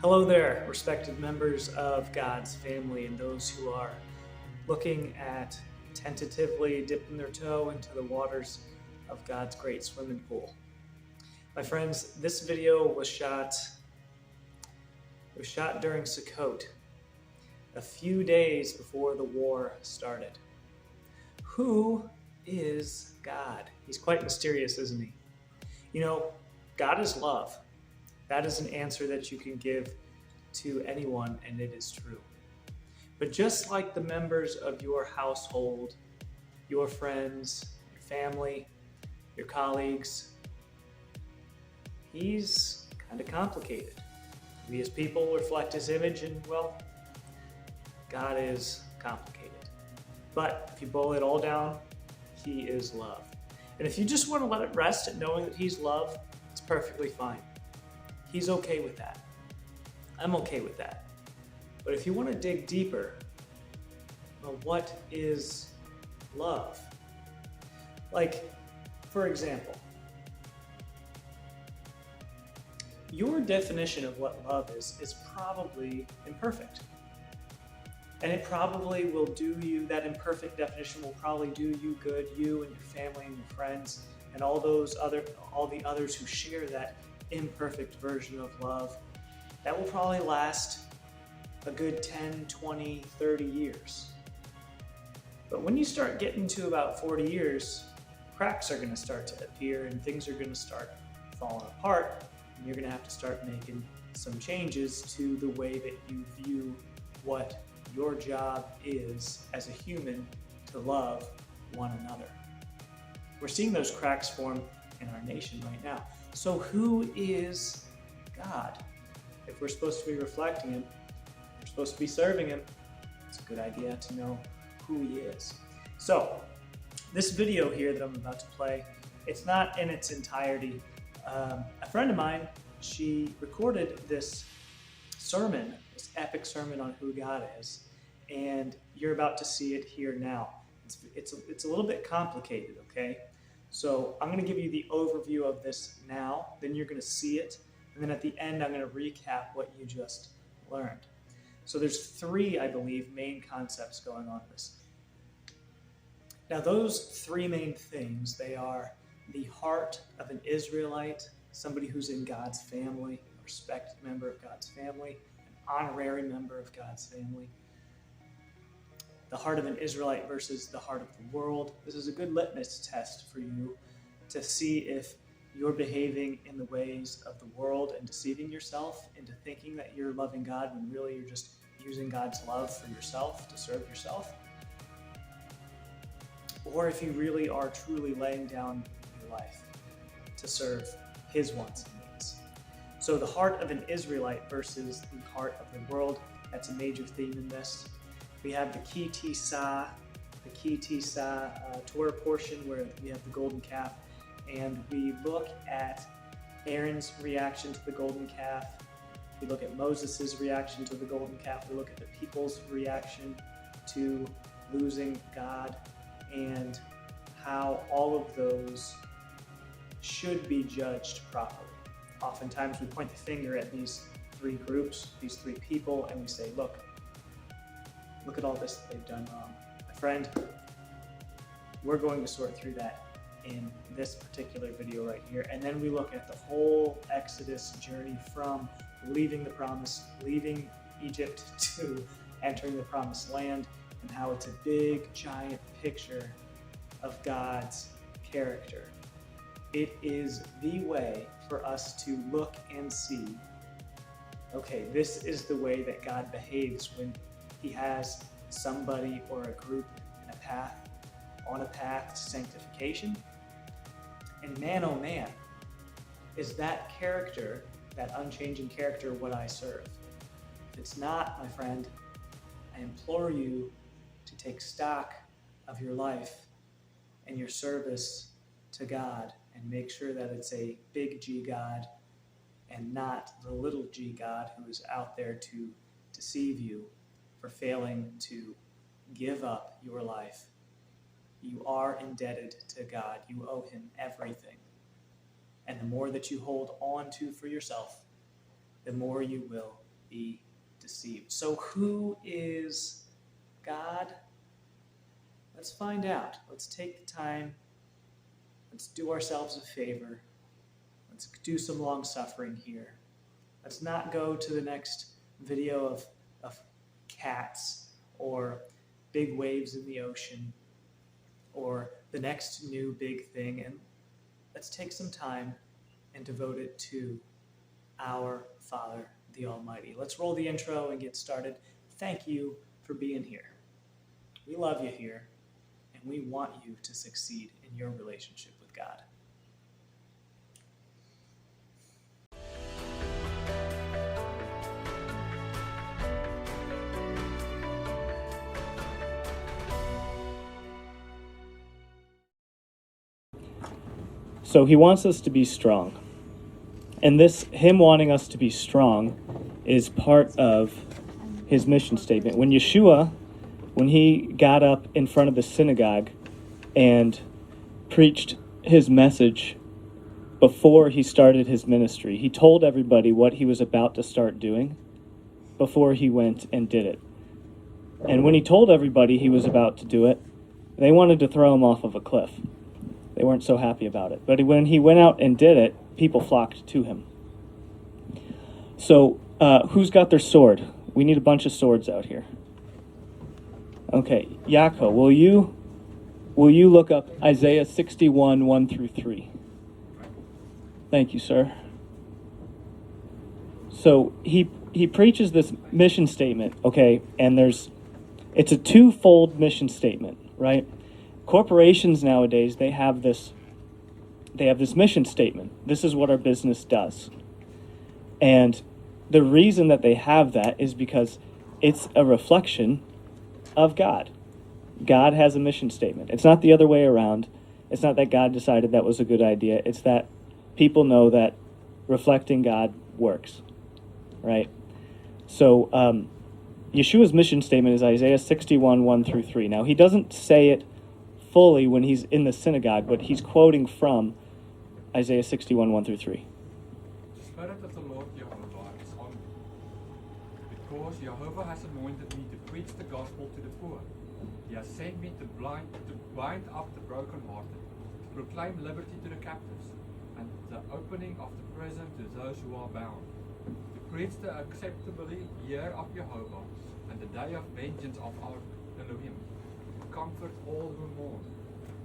Hello there, respected members of God's family and those who are looking at tentatively dipping their toe into the waters of God's great swimming pool. My friends, this video was shot during Sukkot, a few days before the war started. Who is God? He's quite mysterious, isn't he? You know, God is love. That is an answer that you can give to anyone, and it is true. But just like the members of your household, your friends, your family, your colleagues, he's kind of complicated. We as people reflect his image, and well, God is complicated. But if you boil it all down, he is love. And if you just want to let it rest at knowing that he's love, it's perfectly fine. He's okay with that. I'm okay with that. But if you want to dig deeper, well, what is love? Like, for example, your definition of what love is probably imperfect. And it probably will do you, that imperfect definition will probably do you good, you and your family and your friends, and all the others who share that imperfect version of love. That will probably last a good 10, 20, 30 years. But when you start getting to about 40 years, cracks are going to start to appear and things are going to start falling apart, and you're going to have to start making some changes to the way that you view what your job is as a human to love one another. We're seeing those cracks form in our nation right now. So who is God? If we're supposed to be reflecting him, we're supposed to be serving him, it's a good idea to know who he is. So this video here that I'm about to play, it's not in its entirety. A friend of mine, she recorded this sermon, this epic sermon on who God is, and you're about to see it here now. It's a little bit complicated, okay? So I'm going to give you the overview of this now, then you're going to see it, and then at the end I'm going to recap what you just learned. So there's three, I believe, main concepts going on in this. Now those three main things, they are the heart of an Israelite, somebody who's in God's family, a respected member of God's family, an honorary member of God's family. The heart of an Israelite versus the heart of the world. This is a good litmus test for you to see if you're behaving in the ways of the world and deceiving yourself into thinking that you're loving God when really you're just using God's love for yourself, to serve yourself. Or if you really are truly laying down your life to serve his wants and needs. So the heart of an Israelite versus the heart of the world, that's a major theme in this. We have the Ki Tisa Torah portion where we have the golden calf, and we look at Aaron's reaction to the golden calf. We look at Moses' reaction to the golden calf. We look at the people's reaction to losing God, and how all of those should be judged properly. Oftentimes we point the finger at these three groups, these three people, and we say, look at all this that they've done wrong. My friend, we're going to sort through that in this particular video right here. And then we look at the whole Exodus journey from leaving Egypt to entering the promised land, and how it's a big, giant picture of God's character. It is the way for us to look and see, okay, this is the way that God behaves when he has somebody or a group on a path to sanctification. And man, oh man, is that character, that unchanging character, what I serve? If it's not, my friend, I implore you to take stock of your life and your service to God and make sure that it's a big G God and not the little g God who is out there to deceive you for failing to give up your life. You are indebted to God. You owe him everything. And the more that you hold on to for yourself, the more you will be deceived. So who is God? Let's find out. Let's take the time. Let's do ourselves a favor. Let's do some long suffering here. Let's not go to the next video of cats or big waves in the ocean or the next new big thing. And let's take some time and devote it to our Father, the Almighty. Let's roll the intro and get started. Thank you for being here. We love you here, and we want you to succeed in your relationship with God. So he wants us to be strong. And him wanting us to be strong is part of his mission statement. When Yeshua, when he got up in front of the synagogue and preached his message before he started his ministry, he told everybody what he was about to start doing before he went and did it. And when he told everybody he was about to do it, they wanted to throw him off of a cliff. They weren't so happy about it. But when he went out and did it, people flocked to him. So, who's got their sword? We need a bunch of swords out here. Okay, Yaakov, will you look up Isaiah 61, 1 through 3? Thank you, sir. So he preaches this mission statement, okay, and it's a twofold mission statement, right? Corporations nowadays, they have this mission statement. This is what our business does. And the reason that they have that is because it's a reflection of God. God has a mission statement. It's not the other way around. It's not that God decided that was a good idea. It's that people know that reflecting God works, right? So Yeshua's mission statement is Isaiah 61, 1 through 3. Now, he doesn't say it fully when he's in the synagogue, but he's quoting from Isaiah 61, 1 through 3. The Spirit of the Lord Jehovah is on me, because Jehovah has anointed me to preach the gospel to the poor. He has sent me to bind up the brokenhearted, to proclaim liberty to the captives, and the opening of the prison to those who are bound, to preach the acceptable year of Jehovah, and the day of vengeance of our Elohim, to comfort all who mourn,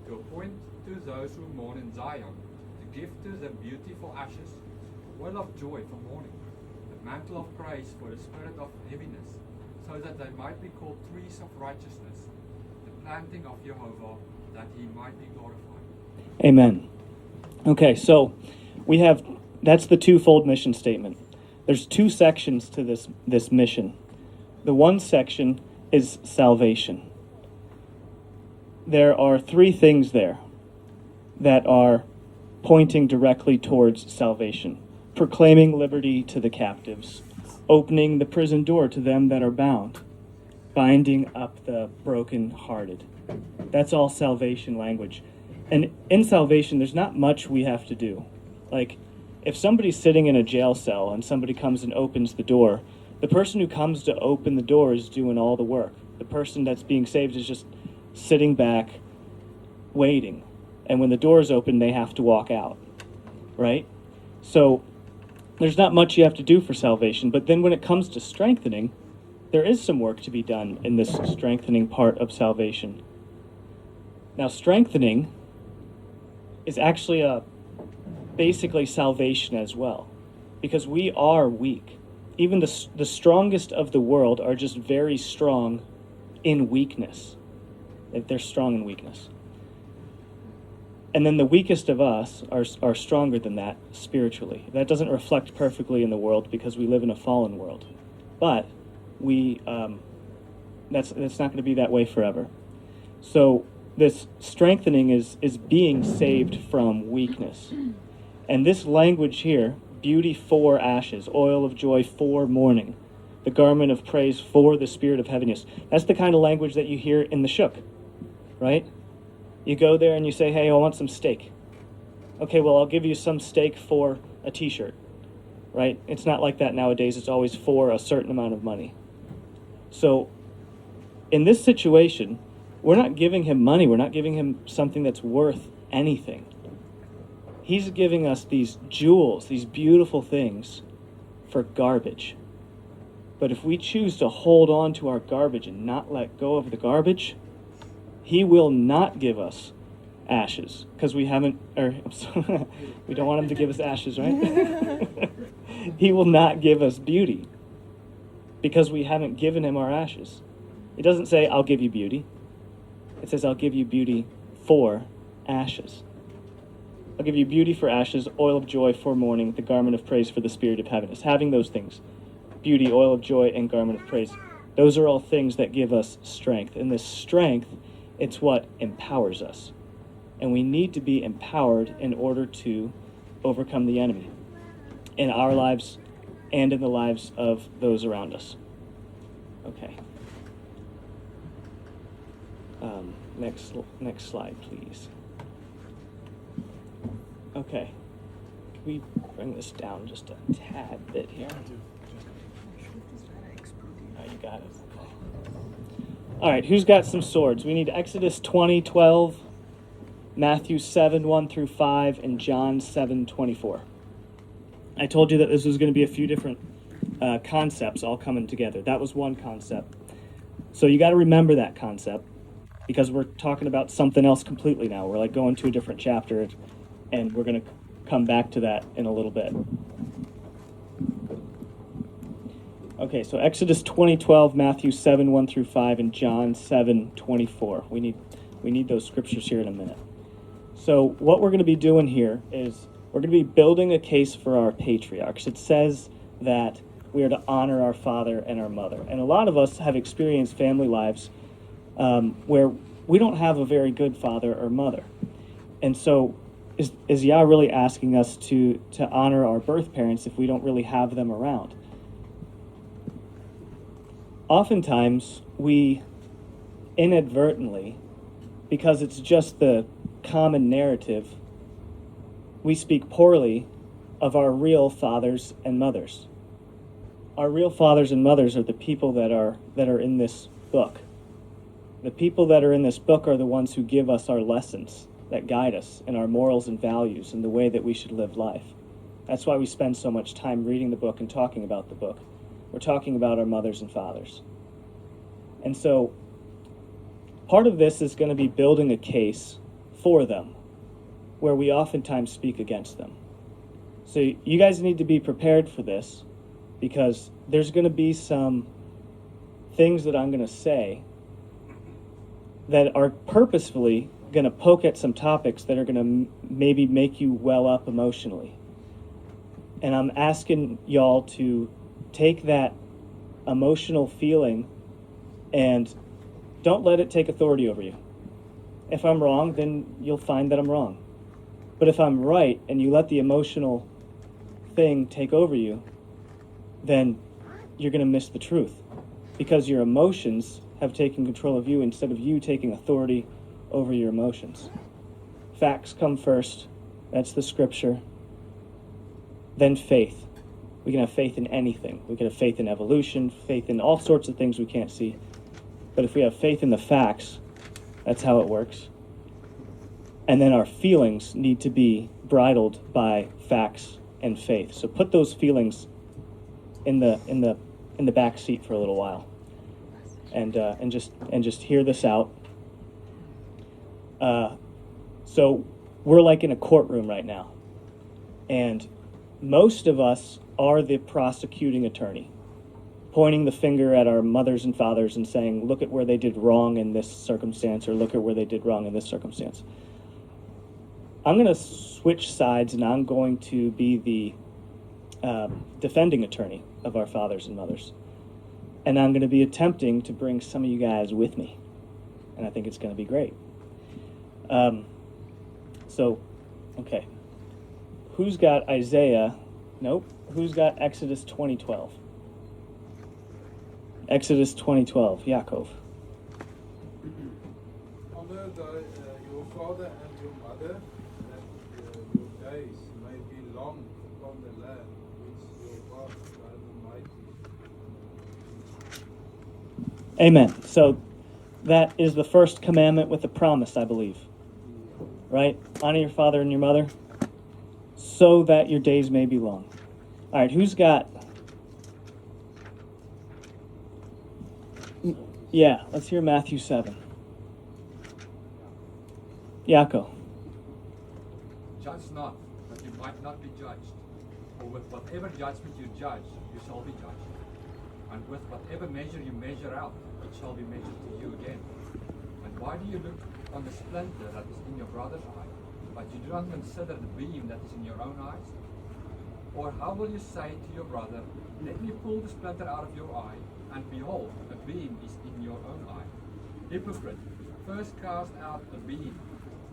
to appoint to those who mourn in Zion, to give to them beautiful ashes, oil of joy for mourning, the mantle of praise for the spirit of heaviness, so that they might be called trees of righteousness, the planting of Jehovah, that he might be glorified. Amen. Okay, so that's the twofold mission statement. There's two sections to this mission. The one section is salvation. There are three things there that are pointing directly towards salvation. Proclaiming liberty to the captives, opening the prison door to them that are bound, binding up the brokenhearted. That's all salvation language. And in salvation, there's not much we have to do. Like, if somebody's sitting in a jail cell and somebody comes and opens the door, the person who comes to open the door is doing all the work. The person that's being saved is just sitting back, waiting. And when the door is open, they have to walk out, right? So there's not much you have to do for salvation. But then when it comes to strengthening, there is some work to be done in this strengthening part of salvation. Now, strengthening is actually basically salvation as well, because we are weak. Even the strongest of the world are just very strong in weakness. They're strong in weakness. And then the weakest of us are stronger than that spiritually. That doesn't reflect perfectly in the world because we live in a fallen world. But that's not going to be that way forever. So this strengthening is being saved from weakness. And this language here, beauty for ashes, oil of joy for mourning, the garment of praise for the spirit of heaviness. That's the kind of language that you hear in the shuk, right? You go there and you say, hey, I want some steak. Okay, well, I'll give you some steak for a t-shirt. right? It's not like that nowadays. It's always for a certain amount of money. So in this situation, we're not giving him money. We're not giving him something that's worth anything. He's giving us these jewels, these beautiful things for garbage. But if we choose to hold on to our garbage and not let go of the garbage, he will not give us ashes, because we haven't, or we don't want him to give us ashes, right? He will not give us beauty, because we haven't given him our ashes. It doesn't say, I'll give you beauty. It says, I'll give you beauty for ashes. I'll give you beauty for ashes, oil of joy for mourning, the garment of praise for the spirit of heaviness. Having those things, beauty, oil of joy, and garment of praise, those are all things that give us strength. And this strength, it's what empowers us. And we need to be empowered in order to overcome the enemy in our lives and in the lives of those around us. Okay. Next slide, please. Okay. Can we bring this down just a tad bit here? Oh, you got it. Okay. All right, who's got some swords? We need Exodus 20:12, Matthew 7:1-5, and John 7:24. I told you that this was going to be a few different concepts all coming together. That was one concept. So you got to remember that concept, because we're talking about something else completely now. We're like going to a different chapter, and we're going to come back to that in a little bit. Okay, so Exodus 20:12, Matthew 7:1-5, and John 7:24. We need those scriptures here in a minute. So what we're going to be doing here is we're going to be building a case for our patriarchs. It says that we are to honor our father and our mother. And a lot of us have experienced family lives where we don't have a very good father or mother. And so is Yah really asking us to honor our birth parents if we don't really have them around? Oftentimes, we inadvertently, because it's just the common narrative, we speak poorly of our real fathers and mothers. Our real fathers and mothers are the people that are in this book. The people that are in this book are the ones who give us our lessons, that guide us in our morals and values and the way that we should live life. That's why we spend so much time reading the book and talking about the book. We're talking about our mothers and fathers. And so part of this is going to be building a case for them, where we oftentimes speak against them. So you guys need to be prepared for this, because there's going to be some things that I'm going to say that are purposefully going to poke at some topics that are going to maybe make you well up emotionally. And I'm asking y'all to take that emotional feeling and don't let it take authority over you. If I'm wrong, then you'll find that I'm wrong. But if I'm right and you let the emotional thing take over you, then you're going to miss the truth, because your emotions have taken control of you instead of you taking authority over your emotions. Facts come first. That's the scripture. Then faith. We can have faith in anything. We can have faith in evolution, faith in all sorts of things we can't see. But if we have faith in the facts, that's how it works. And then our feelings need to be bridled by facts and faith. So put those feelings in the back seat for a little while, and just hear this out. So we're like in a courtroom right now, and most of us are the prosecuting attorney, pointing the finger at our mothers and fathers and saying, look at where they did wrong in this circumstance, or look at where they did wrong in this circumstance. I'm going to switch sides, and I'm going to be the defending attorney of our fathers and mothers. And I'm going to be attempting to bring some of you guys with me. And I think it's going to be great. Okay. Who's got Isaiah? Nope. Who's got Exodus 20:12? Exodus 20:12. Yaakov. Honor your father and your mother, that your days may be long upon the land which Amen. So that is the first commandment with a promise, I believe. Right? Honor your father and your mother so that your days may be long. All right, who's got... Yeah, let's hear Matthew 7. Yaakov. Judge not, that you might not be judged. For with whatever judgment you judge, you shall be judged. And with whatever measure you measure out, it shall be measured to you again. And why do you look on the splinter that is in your brother's eye, but you do not consider the beam that is in your own eyes? Or how will you say to your brother, let me pull the splinter out of your eye, and behold, a beam is in your own eye? Hypocrite, first cast out the beam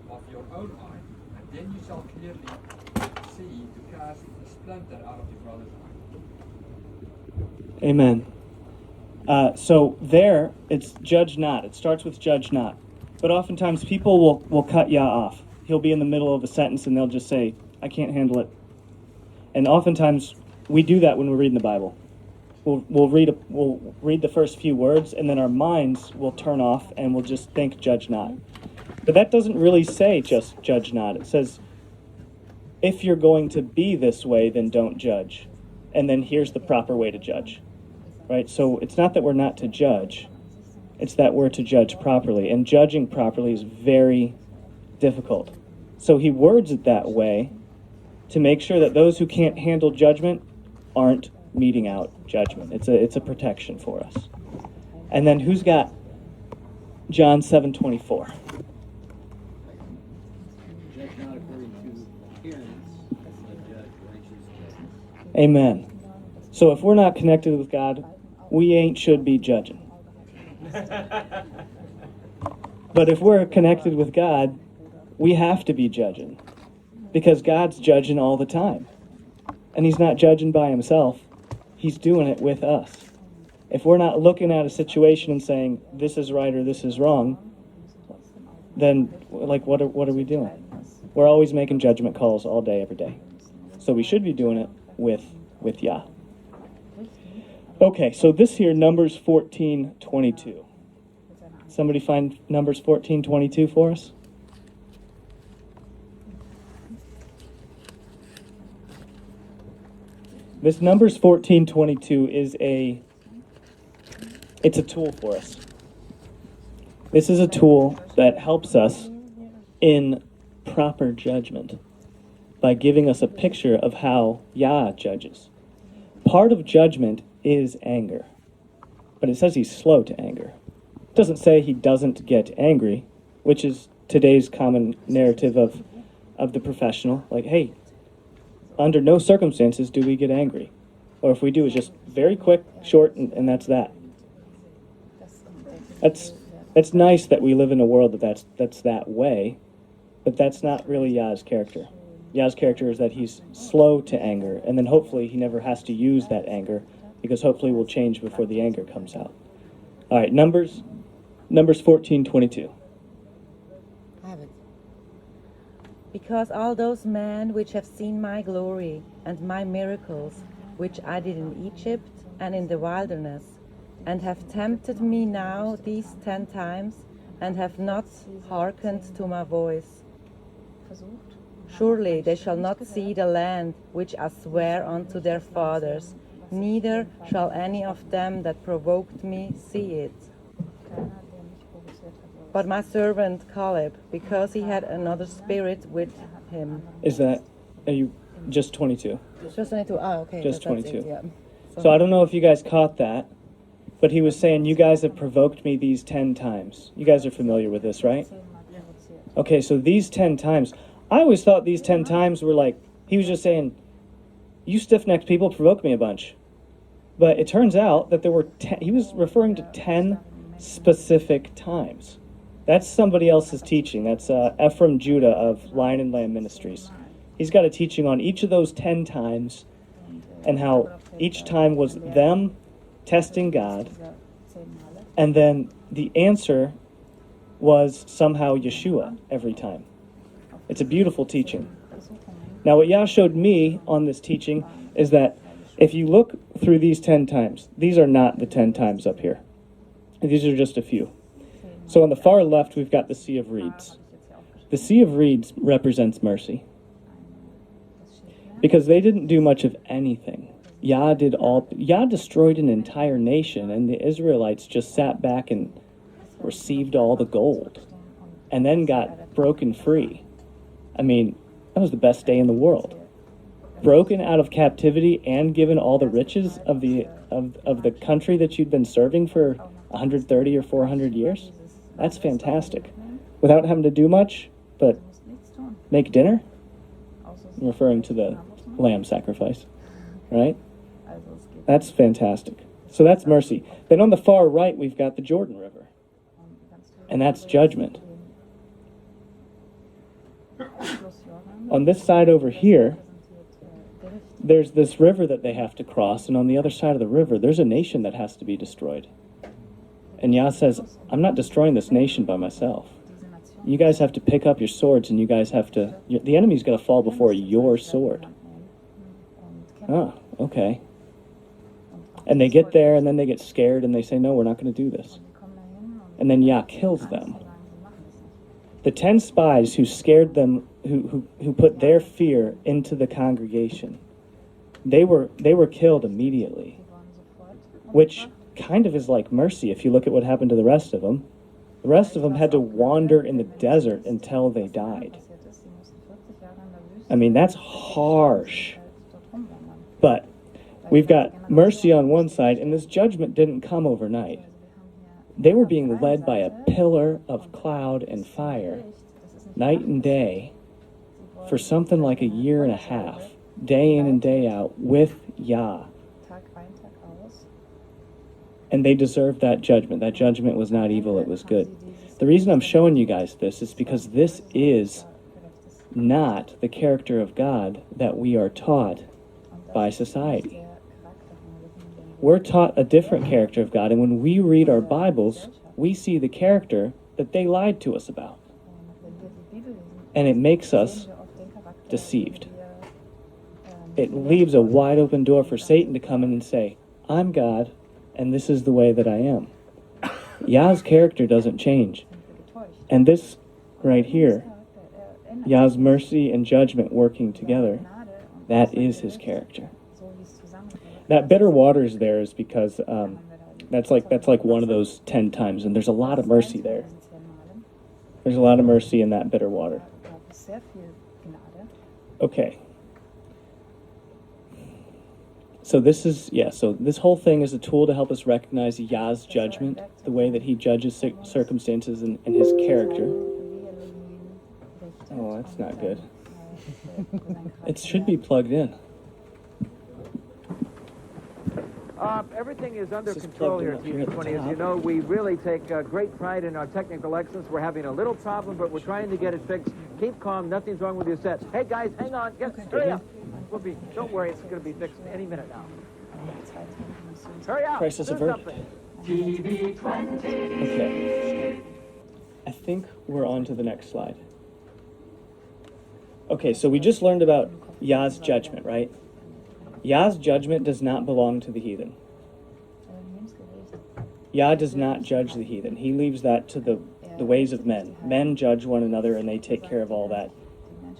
of your own eye, and then you shall clearly see to cast the splinter out of your brother's eye. Amen. So there, it's judge not. It starts with judge not. But oftentimes people will cut Yah off. He'll be in the middle of a sentence and they'll just say, I can't handle it. And oftentimes we do that when we're reading the Bible. We'll read the first few words and then our minds will turn off and we'll just think judge not. But that doesn't really say just judge not. It says, if you're going to be this way, then don't judge. And then here's the proper way to judge. Right? So it's not that we're not to judge. It's that we're to judge properly. And judging properly is very difficult. So he words it that way to make sure that those who can't handle judgment aren't meting out judgment. It's a protection for us. And then who's got John 7:24? Judge not according to appearance, but judge righteous. Amen. So if we're not connected with God, we ain't should be judging. But if we're connected with God, we have to be judging. Because God's judging all the time. And he's not judging by himself. He's doing it with us. If we're not looking at a situation and saying, this is right or this is wrong, then like what are we doing? We're always making judgment calls all day, every day. So we should be doing it with Yah. Okay, so this here, Numbers 14:22. Somebody find Numbers 14:22 for us? This Numbers 14:22 is it's a tool for us. This is a tool that helps us in proper judgment by giving us a picture of how Yah judges. Part of judgment is anger, but it says he's slow to anger. It doesn't say he doesn't get angry, which is today's common narrative of the professional. Like, hey, under no circumstances do we get angry. Or if we do, it's just very quick, short, and that's that. That's nice that we live in a world that's that way, but that's not really Yah's character. Yah's character is that he's slow to anger, and then hopefully he never has to use that anger, because hopefully we'll change before the anger comes out. All right, Numbers 14:22. I have it. Because all those men which have seen my glory and my miracles, which I did in Egypt and in the wilderness, and have tempted me now these 10 times, and have not hearkened to my voice. Surely they shall not see the land which I swear unto their fathers, neither shall any of them that provoked me see it. But my servant Caleb, because he had another spirit with him. Are you just 22? Just 22. Oh, okay. Just that's 22. it, yeah. So I don't know if you guys caught that, but he was saying, you guys have provoked me these 10 times. You guys are familiar with this, right? Okay, so these 10 times, I always thought these 10 times were like, he was just saying, you stiff-necked people provoked me a bunch. But it turns out that there were 10, he was referring to 10 specific times. That's somebody else's teaching. That's Ephraim Judah of Lion and Lamb Ministries. He's got a teaching on each of those 10 times and how each time was them testing God, and then the answer was somehow Yeshua every time. It's a beautiful teaching. Now what Yah showed me on this teaching is that if you look through these 10 times, these are not the 10 times up here. These are just a few. So on the far left, we've got the Sea of Reeds. The Sea of Reeds represents mercy, because they didn't do much of anything. Yah destroyed an entire nation, and the Israelites just sat back and received all the gold, and then got broken free. I mean, that was the best day in the world. Broken out of captivity and given all the riches of the country that you'd been serving for 130 or 400 years. That's fantastic. Without having to do much, but make dinner. I'm referring to the lamb sacrifice, right? That's fantastic. So that's mercy. Then on the far right, we've got the Jordan River, and that's judgment. On this side over here, there's this river that they have to cross, and on the other side of the river, there's a nation that has to be destroyed. And Yah says, I'm not destroying this nation by myself. You guys have to pick up your swords, and you guys have to... The enemy's going to fall before your sword. Oh, okay. And they get there, and then they get scared, and they say, no, we're not going to do this. And then Yah kills them. The 10 spies who scared them, who put their fear into the congregation, they were killed immediately, which kind of is like mercy if you look at what happened to the rest of them. The rest of them had to wander in the desert until they died. I mean, that's harsh. But we've got mercy on one side, and this judgment didn't come overnight. They were being led by a pillar of cloud and fire, night and day, for something like a year and a half, day in and day out, with Yah. And they deserved that judgment. That judgment was not evil, it was good. The reason I'm showing you guys this is because this is not the character of God that we are taught by society. We're taught a different character of God, and when we read our Bibles, we see the character that they lied to us about. And it makes us deceived. It leaves a wide open door for Satan to come in and say, I'm God, and this is the way that I am. Yah's character doesn't change. And this right here, Yah's mercy and judgment working together, that is his character. That bitter water is there is because that's like one of those 10 times, and there's a lot of mercy there. There's a lot of mercy in that bitter water. Okay. So this is, so this whole thing is a tool to help us recognize Yah's judgment, the way that he judges circumstances and his character. Oh, that's not good. It should be plugged in. Everything is under control here at TV20. As you know, we really take great pride in our technical excellence. We're having a little problem, but we're trying to get it fixed. Keep calm. Nothing's wrong with your set. Hey, guys, hang on. Hurry up. Don't worry. It's going to be fixed any minute now. Hurry up. Crisis averted. Okay. I think we're on to the next slide. Okay, so we just learned about Yah's judgment, right? Yah's judgment does not belong to the heathen. Yah does not judge the heathen. He leaves that to the ways of men. Men judge one another, and they take care of all that.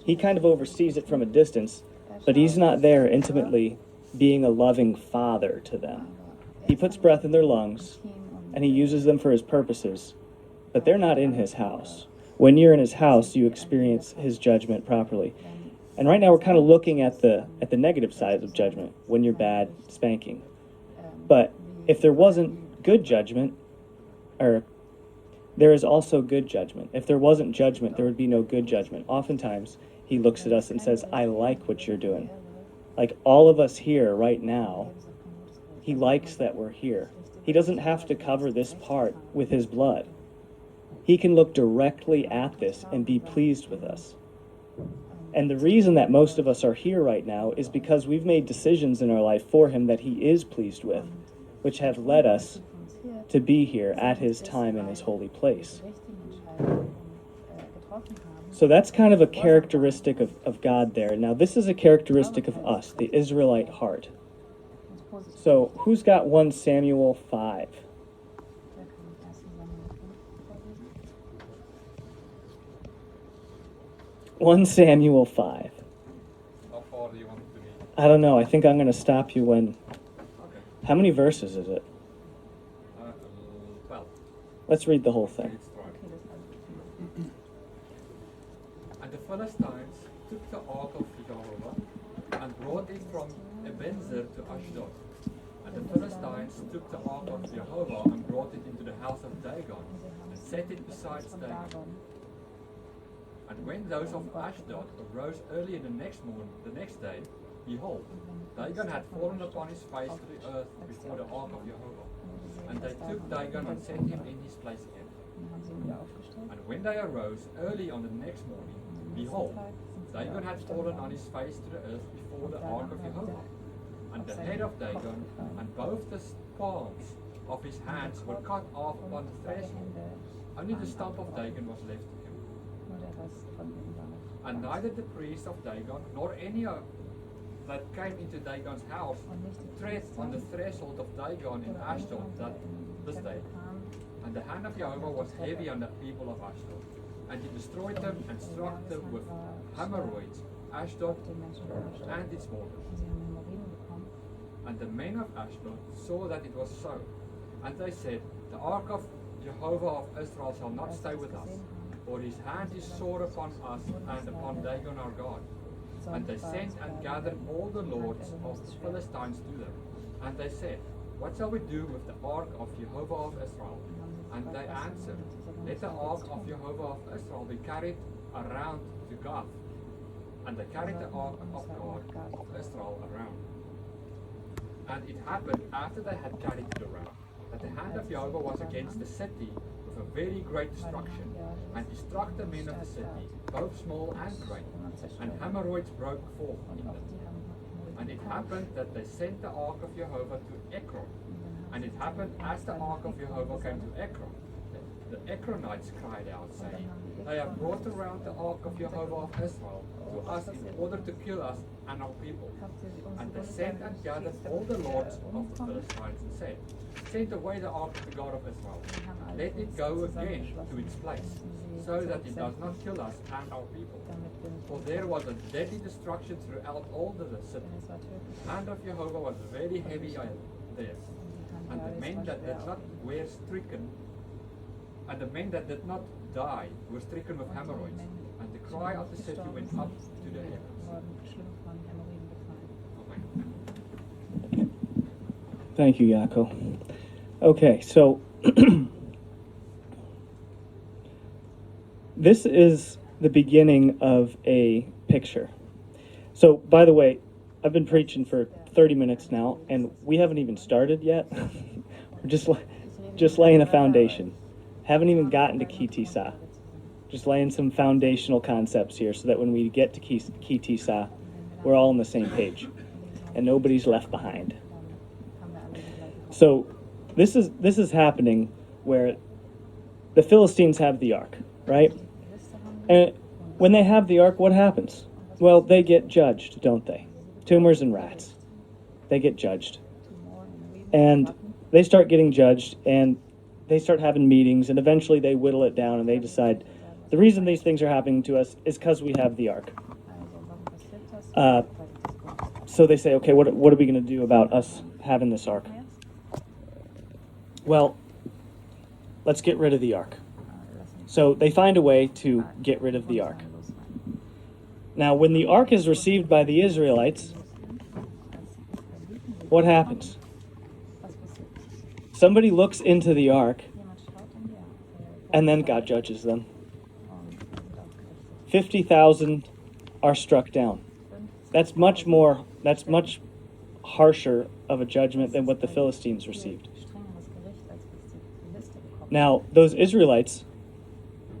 He kind of oversees it from a distance, but he's not there intimately being a loving father to them. He puts breath in their lungs, and he uses them for his purposes, but they're not in his house. When you're in his house, you experience his judgment properly. And right now we're kind of looking at the negative side of judgment, when you're bad, spanking. But if there wasn't good judgment, or there is also good judgment. If there wasn't judgment, there would be no good judgment. Oftentimes, he looks at us and says, I like what you're doing. Like all of us here right now, he likes that we're here. He doesn't have to cover this part with his blood. He can look directly at this and be pleased with us. And the reason that most of us are here right now is because we've made decisions in our life for him that he is pleased with, which have led us to be here at his time in his holy place. So that's kind of a characteristic of God there. Now this is a characteristic of us, the Israelite heart. So who's got 1 Samuel 5? 1 Samuel 5. How far do you want to read? I don't know. I think I'm going to stop you when... Okay. How many verses is it? 12. Let's read the whole thing. Let's try. And the Philistines took the ark of Jehovah and brought it from Ebenezer to Ashdod. And the Philistines took the ark of Jehovah and brought it into the house of Dagon and set it beside Dagon. And when those of Ashdod arose early in the next day, behold, Dagon had fallen upon his face to the earth before the ark of Jehovah. And they took Dagon and set him in his place again. And when they arose early on the next morning, behold, Dagon had fallen on his face to the earth before the ark of Jehovah. And the head of Dagon and both the palms of his hands were cut off upon the threshold. Only the stump of Dagon was left to him. And neither the priest of Dagon nor any that came into Dagon's house tread on the threshold of Dagon in Ashdod this day. And the hand of Jehovah was heavy on the people of Ashdod. And he destroyed them and struck them with hemorrhoids, Ashdod and its borders. And the men of Ashdod saw that it was so. And they said, the ark of Jehovah of Israel shall not stay with us, for his hand is sore upon us and upon Dagon our God. And they sent and gathered all the lords of the Philistines to them. And they said, what shall we do with the ark of Jehovah of Israel? And they answered, let the ark of Jehovah of Israel be carried around to Gath. And they carried the ark of God of Israel around. And it happened after they had carried it around, that the hand of Jehovah was against the city with a very great destruction, and he struck the men of the city, both small and great, and hemorrhoids broke forth in them. And it happened that they sent the ark of Jehovah to Ekron. And it happened as the ark of Jehovah came to Ekron, the Ekronites cried out, saying, they have brought around the ark of Jehovah of Israel to us in order to kill us and our people. And they sent and gathered all the lords of the Philistines and said, send away the ark of the God of Israel. Let it go again to its place, so that it does not kill us and our people. For there was a deadly destruction throughout all the city. The hand of Jehovah was very heavy there. And the men that did not were stricken, and the men that did not die were stricken with hemorrhoids. And the cry of the city went up to the heavens. Amen. Thank you, Jaco. Okay, so this is the beginning of a picture. So, by the way, I've been preaching for 30 minutes now, and we haven't even started yet. We're just laying a foundation. Haven't even gotten to Kitisa. Just laying some foundational concepts here so that when we get to Kitisa, we're all on the same page and nobody's left behind. So this is happening where the Philistines have the ark, right? And when they have the ark, what happens? Well, they get judged, don't they? Tumors and rats. They get judged. And they start getting judged, and they start having meetings, and eventually they whittle it down, and they decide the reason these things are happening to us is because we have the ark. So they say, okay, what are we going to do about us having this ark? Well, let's get rid of the ark. So they find a way to get rid of the ark. Now, when the ark is received by the Israelites, what happens? Somebody looks into the ark, and then God judges them. 50,000 are struck down. That's much harsher of a judgment than what the Philistines received. Now, those Israelites,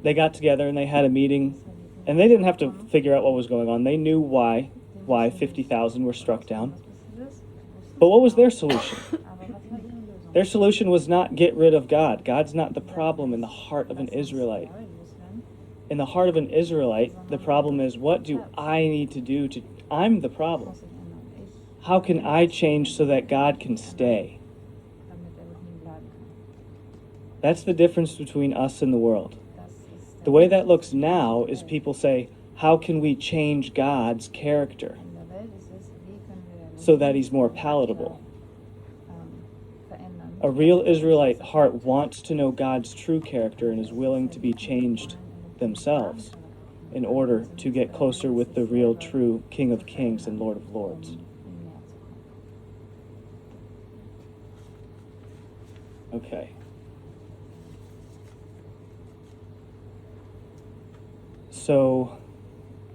they got together and they had a meeting, and they didn't have to figure out what was going on. They knew why 50,000 were struck down. But what was their solution? Their solution was not get rid of God. God's not the problem in the heart of an Israelite. In the heart of an Israelite, the problem is, what do I need to do to... I'm the problem. How can I change so that God can stay? That's the difference between us and the world. The way that looks now is people say, how can we change God's character in der Welt ist, ist, wie können wir so that he's more palatable? verändern. A real Israelite heart wants to know God's true character and is willing to be changed themselves in order to get closer with the real, true King of Kings and Lord of Lords. Okay. So,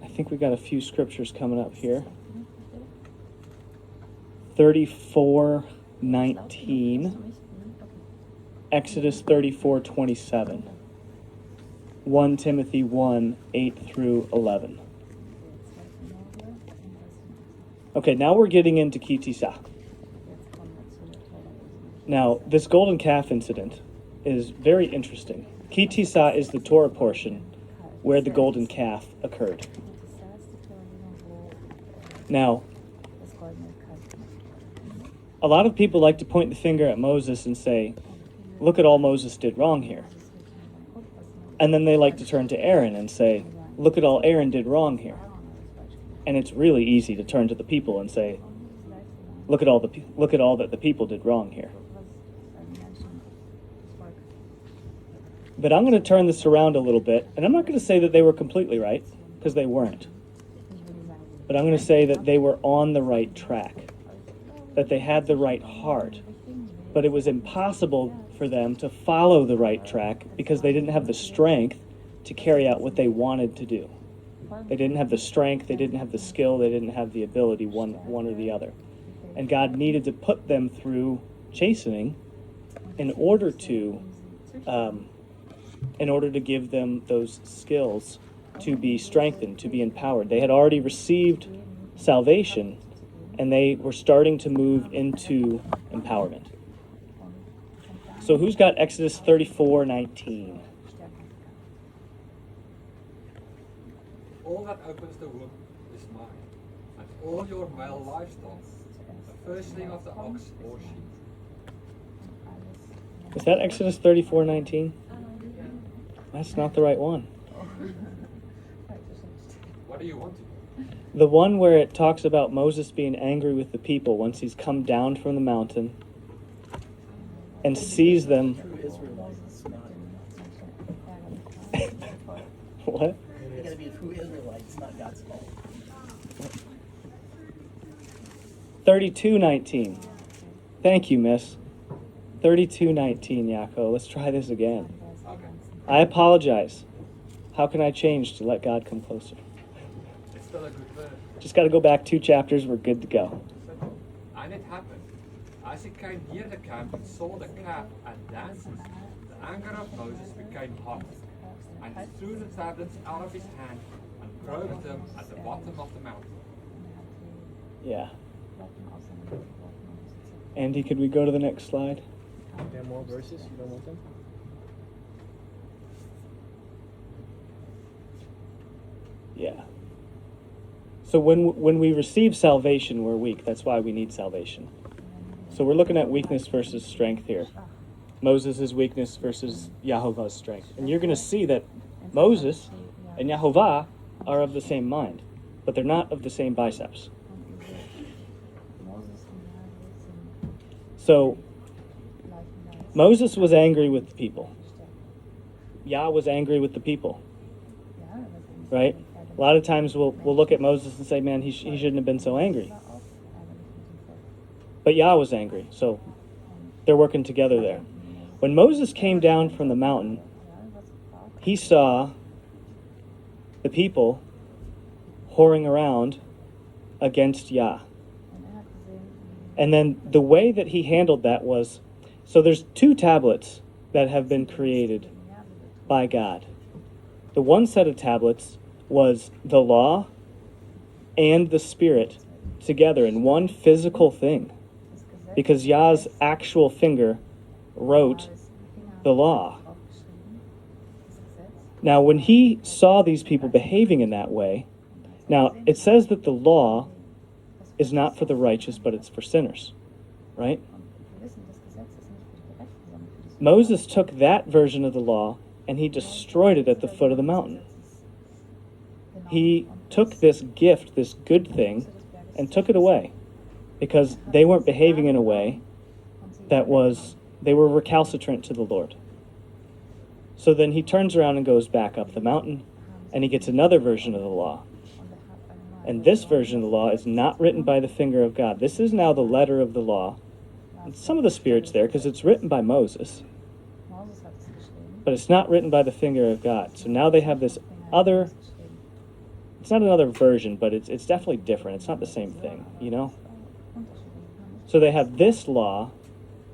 I think we got a few scriptures coming up here. 34:19, Exodus 34:27, 1 Timothy 1:8 through 11. Okay, now we're getting into Kitisa. Now, this golden calf incident is very interesting. Kitisa is the Torah portion where the golden calf occurred. Now, a lot of people like to point the finger at Moses and say, look at all Moses did wrong here. And then they like to turn to Aaron and say, look at all Aaron did wrong here. And it's really easy to turn to the people and say, look at all that the people did wrong here. But I'm going to turn this around a little bit, and I'm not going to say that they were completely right, because they weren't. But I'm going to say that they were on the right track, that they had the right heart. But it was impossible for them to follow the right track because they didn't have the strength to carry out what they wanted to do. They didn't have the strength, they didn't have the skill, they didn't have the ability, one or the other. And God needed to put them through chastening in order to give them those skills to be strengthened, to be empowered. They had already received salvation, and they were starting to move into empowerment. So who's got Exodus 34:19? All that opens the womb is mine, and all your male livestock, the firstling of the ox or sheep. Is that Exodus 34:19? That's not the right one. What do you want to do? The one where it talks about Moses being angry with the people once he's come down from the mountain and sees them. True Israelites, not. What? They gotta be true Israelites, not God's fault. 32:19. Thank you, miss. 32:19, Yaakov. Let's try this again. Okay. I apologize. How can I change to let God come closer? It's still a good verse. Just got to go back 2 chapters. We're good to go. And it happened. As he came near the camp and saw the calf and dances, the anger of Moses became hot. And he threw the tablets out of his hand and broke them at the bottom of the mountain. Yeah. Andy, could we go to the next slide? There are more verses? You don't want them? Yeah. So when we receive salvation, we're weak. That's why we need salvation. So we're looking at weakness versus strength here. Moses' weakness versus Yahovah's strength. And you're going to see that Moses and Yahovah are of the same mind, but they're not of the same biceps. So Moses was angry with the people. Yah was angry with the people. Right? A lot of times we'll look at Moses and say, man, he shouldn't have been so angry. But Yah was angry, so they're working together there. When Moses came down from the mountain, he saw the people whoring around against Yah. And then the way that he handled that was, so there's 2 tablets that have been created by God. The one set of tablets was the law and the Spirit together in one physical thing, because Yah's actual finger wrote the law. Now, when he saw these people behaving in that way, now it says that the law is not for the righteous, but it's for sinners, right? Moses took that version of the law and he destroyed it at the foot of the mountain. He took this gift, this good thing, and took it away because they weren't behaving in a way that was, they were recalcitrant to the Lord. So then he turns around and goes back up the mountain, and he gets another version of the law. And this version of the law is not written by the finger of God. This is now the letter of the law. And some of the Spirit's there because it's written by Moses. But it's not written by the finger of God. So now they have this other, it's not another version, but it's definitely different. It's not the same thing, you know? So they have this law,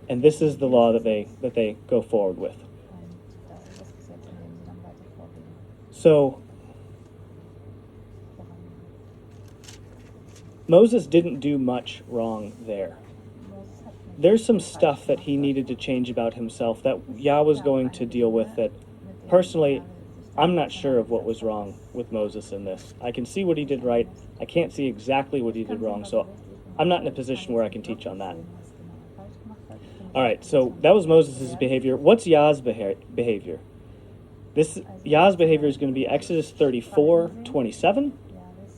and this is the law that they go forward with. So Moses didn't do much wrong there. There's some stuff that he needed to change about himself that Yah was going to deal with that, personally, I'm not sure of what was wrong with Moses in this. I can see what he did right. I can't see exactly what he did wrong, so I'm not in a position where I can teach on that. All right, so that was Moses' behavior. What's Yah's behavior? Yah's behavior is going to be Exodus 34:27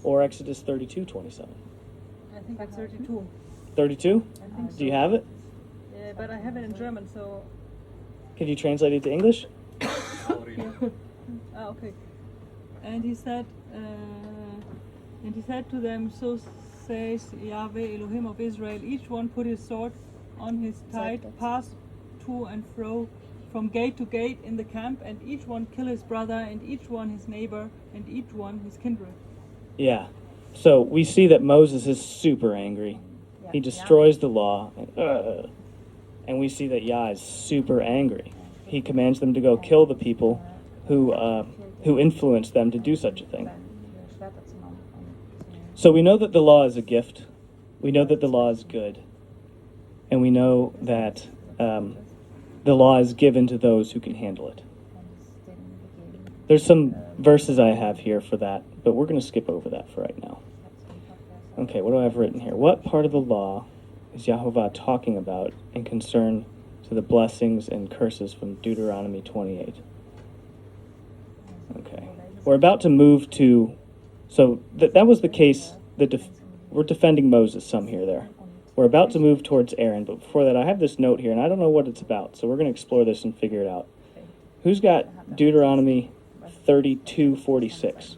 or Exodus 32:27. I think it's 32. 32? Do you have it? Yeah, but I have it in German, so... Can you translate it to English? Okay. And he said to them, so says Yahweh Elohim of Israel, each one put his sword on his side, pass to and fro from gate to gate in the camp, and each one kill his brother, and each one his neighbor, and each one his kindred. Yeah. So we see that Moses is super angry. He destroys the law, and we see that Yah is super angry. He commands them to go kill the people who influenced them to do such a thing. So we know that the law is a gift. We know that the law is good. And we know that the law is given to those who can handle it. There's some verses I have here for that, but we're going to skip over that for right now. Okay, what do I have written here? What part of the law is Yahovah talking about in concern to the blessings and curses from Deuteronomy 28? Okay. We're about to move to... So that was the case. We're defending Moses some here there. We're about to move towards Aaron, but before that I have this note here, and I don't know what it's about, so we're going to explore this and figure it out. Who's got Deuteronomy 32:46?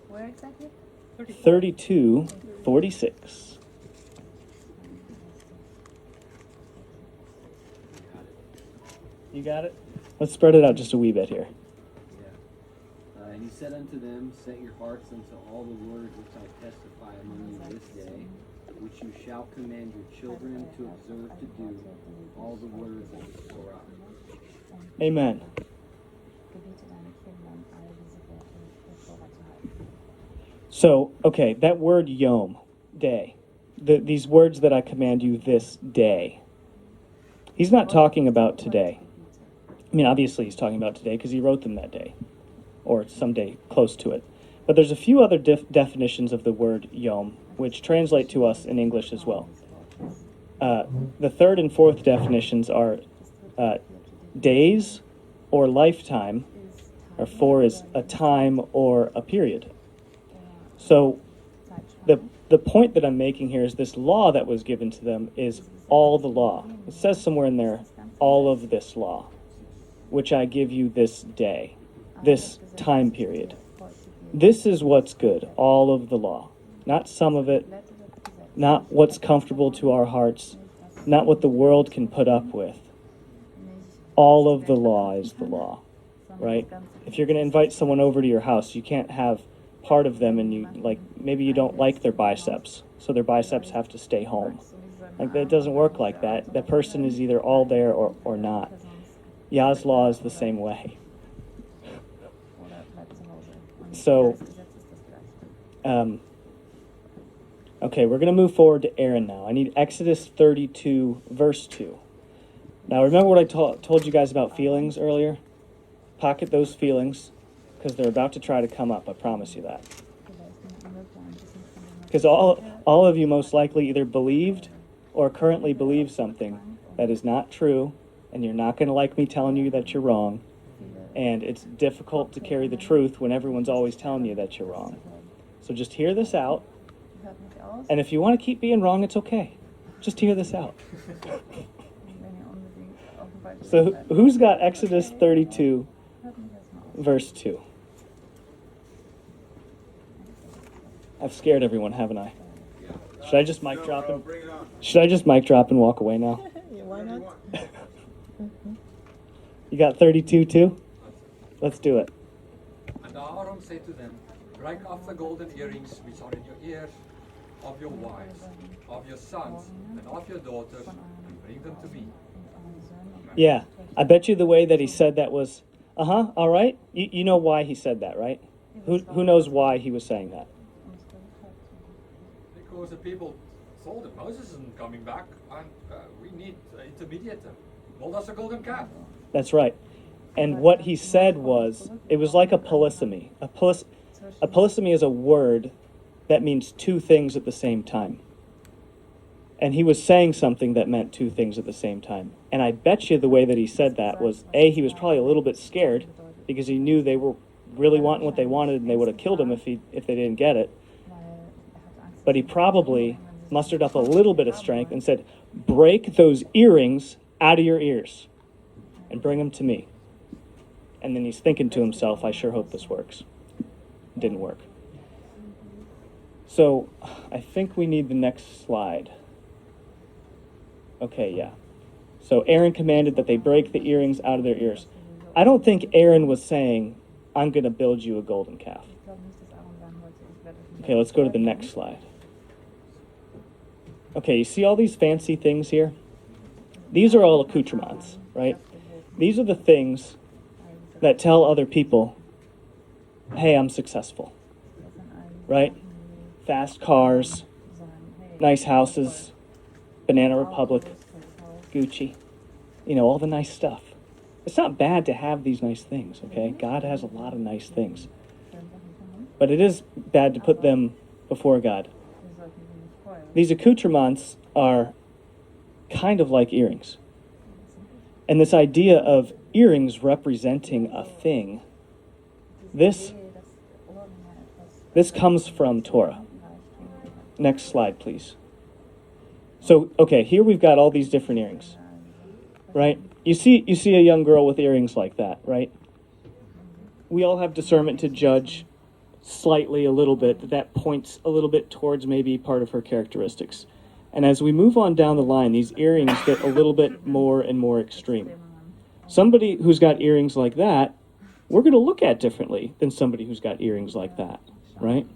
Where exactly? 32:46. You got it? Let's spread it out just a wee bit here. And he said unto them, set your hearts unto all the words which I testify among you this day, which you shall command your children to observe to do, all the words of the Torah. Amen. So, okay, that word yom, day, these words that I command you this day, he's not talking about today. I mean, obviously he's talking about today because he wrote them that day, or someday close to it. But there's a few other definitions of the word yom, which translate to us in English as well. The third and fourth definitions are days or lifetime, or four is a time or a period. So the point that I'm making here is this law that was given to them is all the law. It says somewhere in there, all of this law, which I give you this day, this time period. This is what's good, all of the law. Not some of it, not what's comfortable to our hearts, not what the world can put up with. All of the law is the law, right? If you're going to invite someone over to your house, you can't have part of them and maybe you don't like their biceps, so their biceps have to stay home. Like, that doesn't work like that. That person is either all there or not. Yah's law is the same way. So, okay, we're going to move forward to Aaron now. I need Exodus 32, verse 2. Now, remember what I told you guys about feelings earlier? Pocket those feelings, because they're about to try to come up, I promise you that. Because all of you most likely either believed or currently believe something that is not true and you're not going to like me telling you that you're wrong, and it's difficult to carry the truth when everyone's always telling you that you're wrong. So just hear this out, and if you want to keep being wrong, it's okay. Just hear this out. So who's got Exodus 32, verse 2? I've scared everyone, haven't I? Should I just mic drop and walk away now? Why not? You got 32 too? Let's do it. And Aaron said to them, break off the golden earrings which are in your ears of your wives, of your sons, and of your daughters, and bring them to me. Yeah, I bet you the way that he said that was, all right. You know why he said that, right? Who knows why he was saying that? Because the people thought that Moses isn't coming back, and we need an intermediate. Build us a golden calf. That's right. And what he said was, it was like a polysemy. A polysemy is a word that means two things at the same time. And he was saying something that meant two things at the same time. And I bet you the way that he said that was, A, he was probably a little bit scared because he knew they were really wanting what they wanted and they would have killed him if they didn't get it. But he probably mustered up a little bit of strength and said, break those earrings out of your ears and bring them to me. And then he's thinking to himself, I sure hope this works. It didn't work. So I think we need the next slide. Okay, yeah. So Aaron commanded that they break the earrings out of their ears. I don't think Aaron was saying, I'm going to build you a golden calf. Okay, let's go to the next slide. Okay, you see all these fancy things here? These are all accoutrements, right? These are the things that tell other people, hey, I'm successful, right? Fast cars, nice houses, Banana Republic, Gucci, all the nice stuff. It's not bad to have these nice things, okay? God has a lot of nice things. But it is bad to put them before God. These accoutrements are kind of like earrings. And this idea of earrings representing a thing, this comes from Torah. Next slide, please. So, okay, here we've got all these different earrings, right? You see a young girl with earrings like that, right? We all have discernment to judge slightly a little bit that points a little bit towards maybe part of her characteristics. And as we move on down the line, these earrings get a little bit more and more extreme. Somebody who's got earrings like that, we're going to look at differently than somebody who's got earrings like that, right?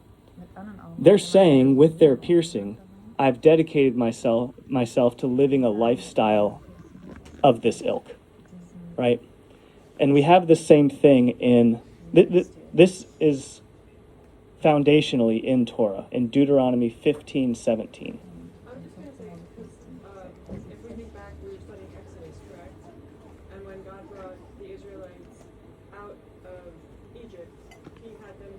They're saying with their piercing, I've dedicated myself to living a lifestyle of this ilk, right? And we have the same thing in, this is foundationally in Torah, in Deuteronomy 15:17. I was just going to say, if we think back, we were studying Exodus, correct? And when God brought the Israelites out of Egypt, he had them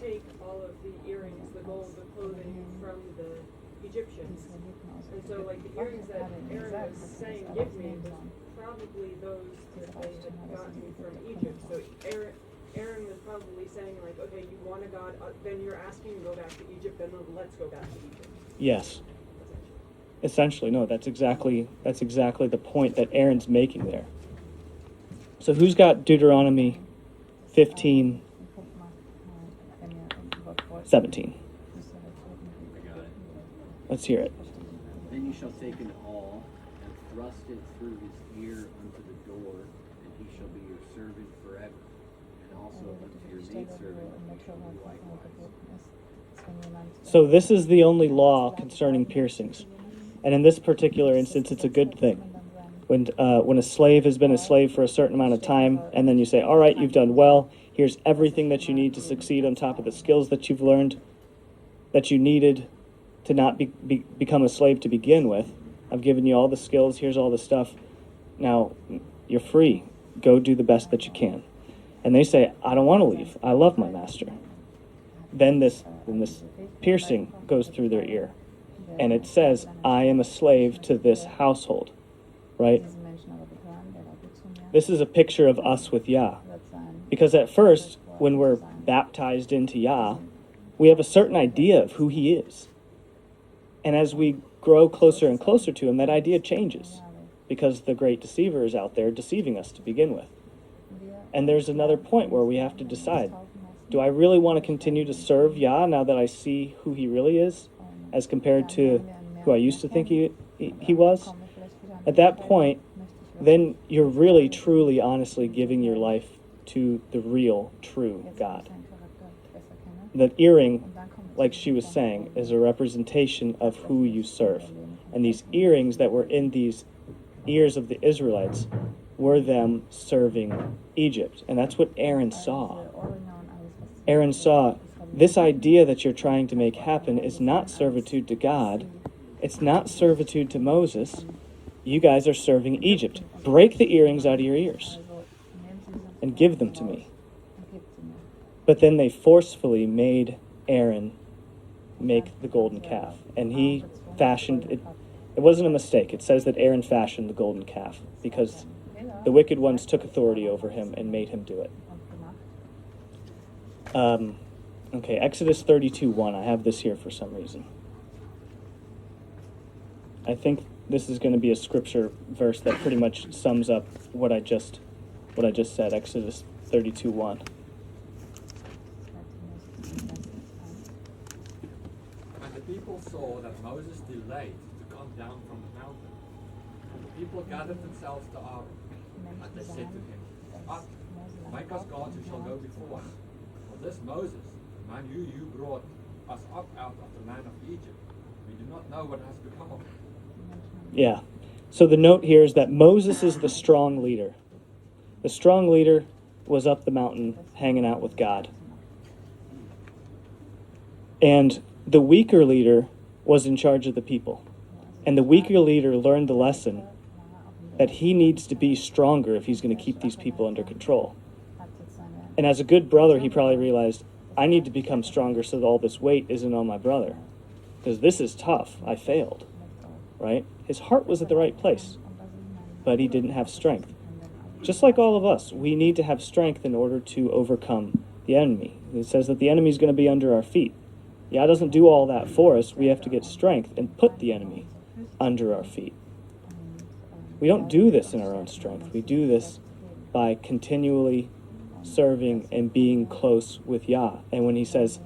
take all of the earrings, the gold, the clothing from the Egyptians. And so, like, the earrings that Aaron was saying, give me, was probably those that they had gotten from Egypt. So Aaron was probably saying, like, okay, you want a God, then you're asking to go back to Egypt, then let's go back to Egypt. Yes. Essentially, no, that's exactly the point that Aaron's making there. So who's got Deuteronomy 15:17? Let's hear it. Then you shall take an awl and thrust it through his ear unto the door, and he shall be your servant forever. And also unto your maidservant you shall do likewise. So this is the only law concerning piercings. And in this particular instance, it's a good thing. When a slave has been a slave for a certain amount of time, and then you say, all right, you've done well, here's everything that you need to succeed on top of the skills that you've learned, that you needed to not become a slave to begin with. I've given you all the skills, here's all the stuff. Now, you're free. Go do the best that you can. And they say, I don't want to leave. I love my master. Then this piercing goes through their ear. And it says, I am a slave to this household. right? This is a picture of us with Yah. Because at first, when we're baptized into Yah, we have a certain idea of who He is. And as we grow closer and closer to Him, that idea changes. Because the great deceiver is out there deceiving us to begin with. And there's another point where we have to decide, do I really want to continue to serve Yah now that I see who He really is, as compared to who I used to think he was? At that point, then you're really, truly, honestly giving your life to the real, true God. The earring, like she was saying, is a representation of who you serve. And these earrings that were in these ears of the Israelites were them serving Egypt. And that's what Aaron saw. Aaron saw, this idea that you're trying to make happen is not servitude to God. It's not servitude to Moses. You guys are serving Egypt. Break the earrings out of your ears and give them to me. But then they forcefully made Aaron make the golden calf. And he fashioned it. It wasn't a mistake. It says that Aaron fashioned the golden calf because the wicked ones took authority over him and made him do it. Okay, Exodus 32:1. I have this here for some reason. I think this is going to be a scripture verse that pretty much sums up what I just said. Exodus 32:1. When the people saw that Moses delayed to come down from the mountain, the people gathered themselves to Aaron, and they said to him, Up, make us gods who shall go before us. For this Moses, the man you brought us up out of the land of Egypt, we do not know what has become of him. Yeah. So the note here is that Moses is the strong leader. The strong leader was up the mountain hanging out with God. And the weaker leader was in charge of the people. And the weaker leader learned the lesson that he needs to be stronger if he's going to keep these people under control. And as a good brother, he probably realized, I need to become stronger so that all this weight isn't on my brother. Because this is tough. I failed. Right? His heart was at the right place, but he didn't have strength. Just like all of us, we need to have strength in order to overcome the enemy. It says that the enemy is going to be under our feet. Yah doesn't do all that for us. We have to get strength and put the enemy under our feet. We don't do this in our own strength. We do this by continually serving and being close with Yah. And when he says,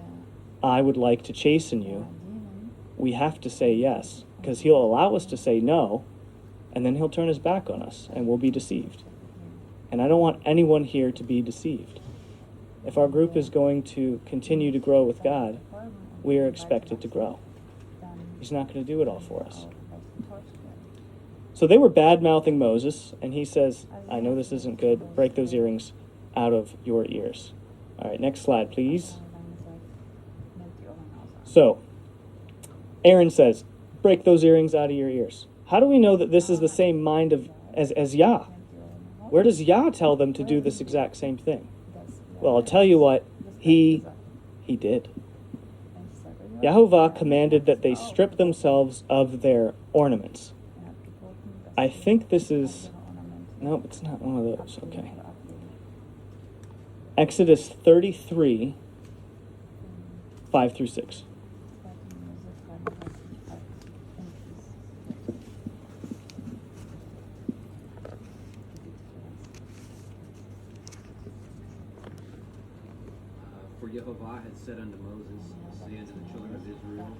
I would like to chasten you, we have to say yes, because he'll allow us to say no, and then he'll turn his back on us, and we'll be deceived. And I don't want anyone here to be deceived. If our group is going to continue to grow with God, we are expected to grow. He's not going to do it all for us. So they were bad-mouthing Moses, and he says, I know this isn't good. Break those earrings out of your ears. All right, next slide, please. So, Aaron says, break those earrings out of your ears. How do we know that this is the same mind as Yah? Where does Yah tell them to do this exact same thing? Well, I'll tell you what, he did. Yahovah commanded that they strip themselves of their ornaments. I think this is... Nope, it's not one of those. Okay. Exodus 33, 5 through 6. For Yehovah had said unto Moses, say unto the children of Israel,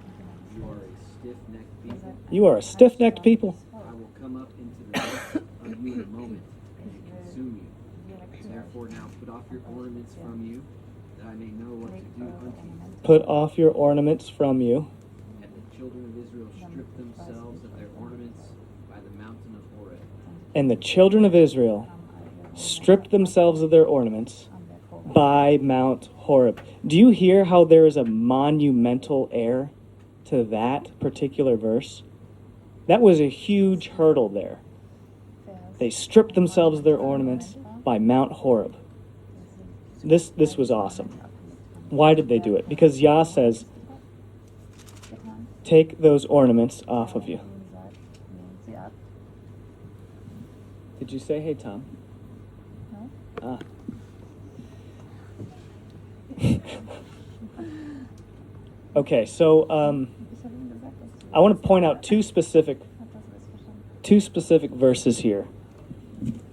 you are a stiff-necked people. You are a stiff-necked people. I will come up into the midst of you in a moment and consume you. Therefore now put off your ornaments from you, that I may know what to do unto you. Put off your ornaments from you. And the children of Israel stripped themselves of their ornaments by the mountain of Horeb. And the children of Israel stripped themselves of their ornaments by Mount Horeb. Do you hear how there is a monumental air to that particular verse? That was a huge hurdle there. They stripped themselves of their ornaments by Mount Horeb. This was awesome. Why did they do it? Because Yah says, take those ornaments off of you. Did you say hey, Tom? No. Ah. Okay, so I want to point out two specific verses here.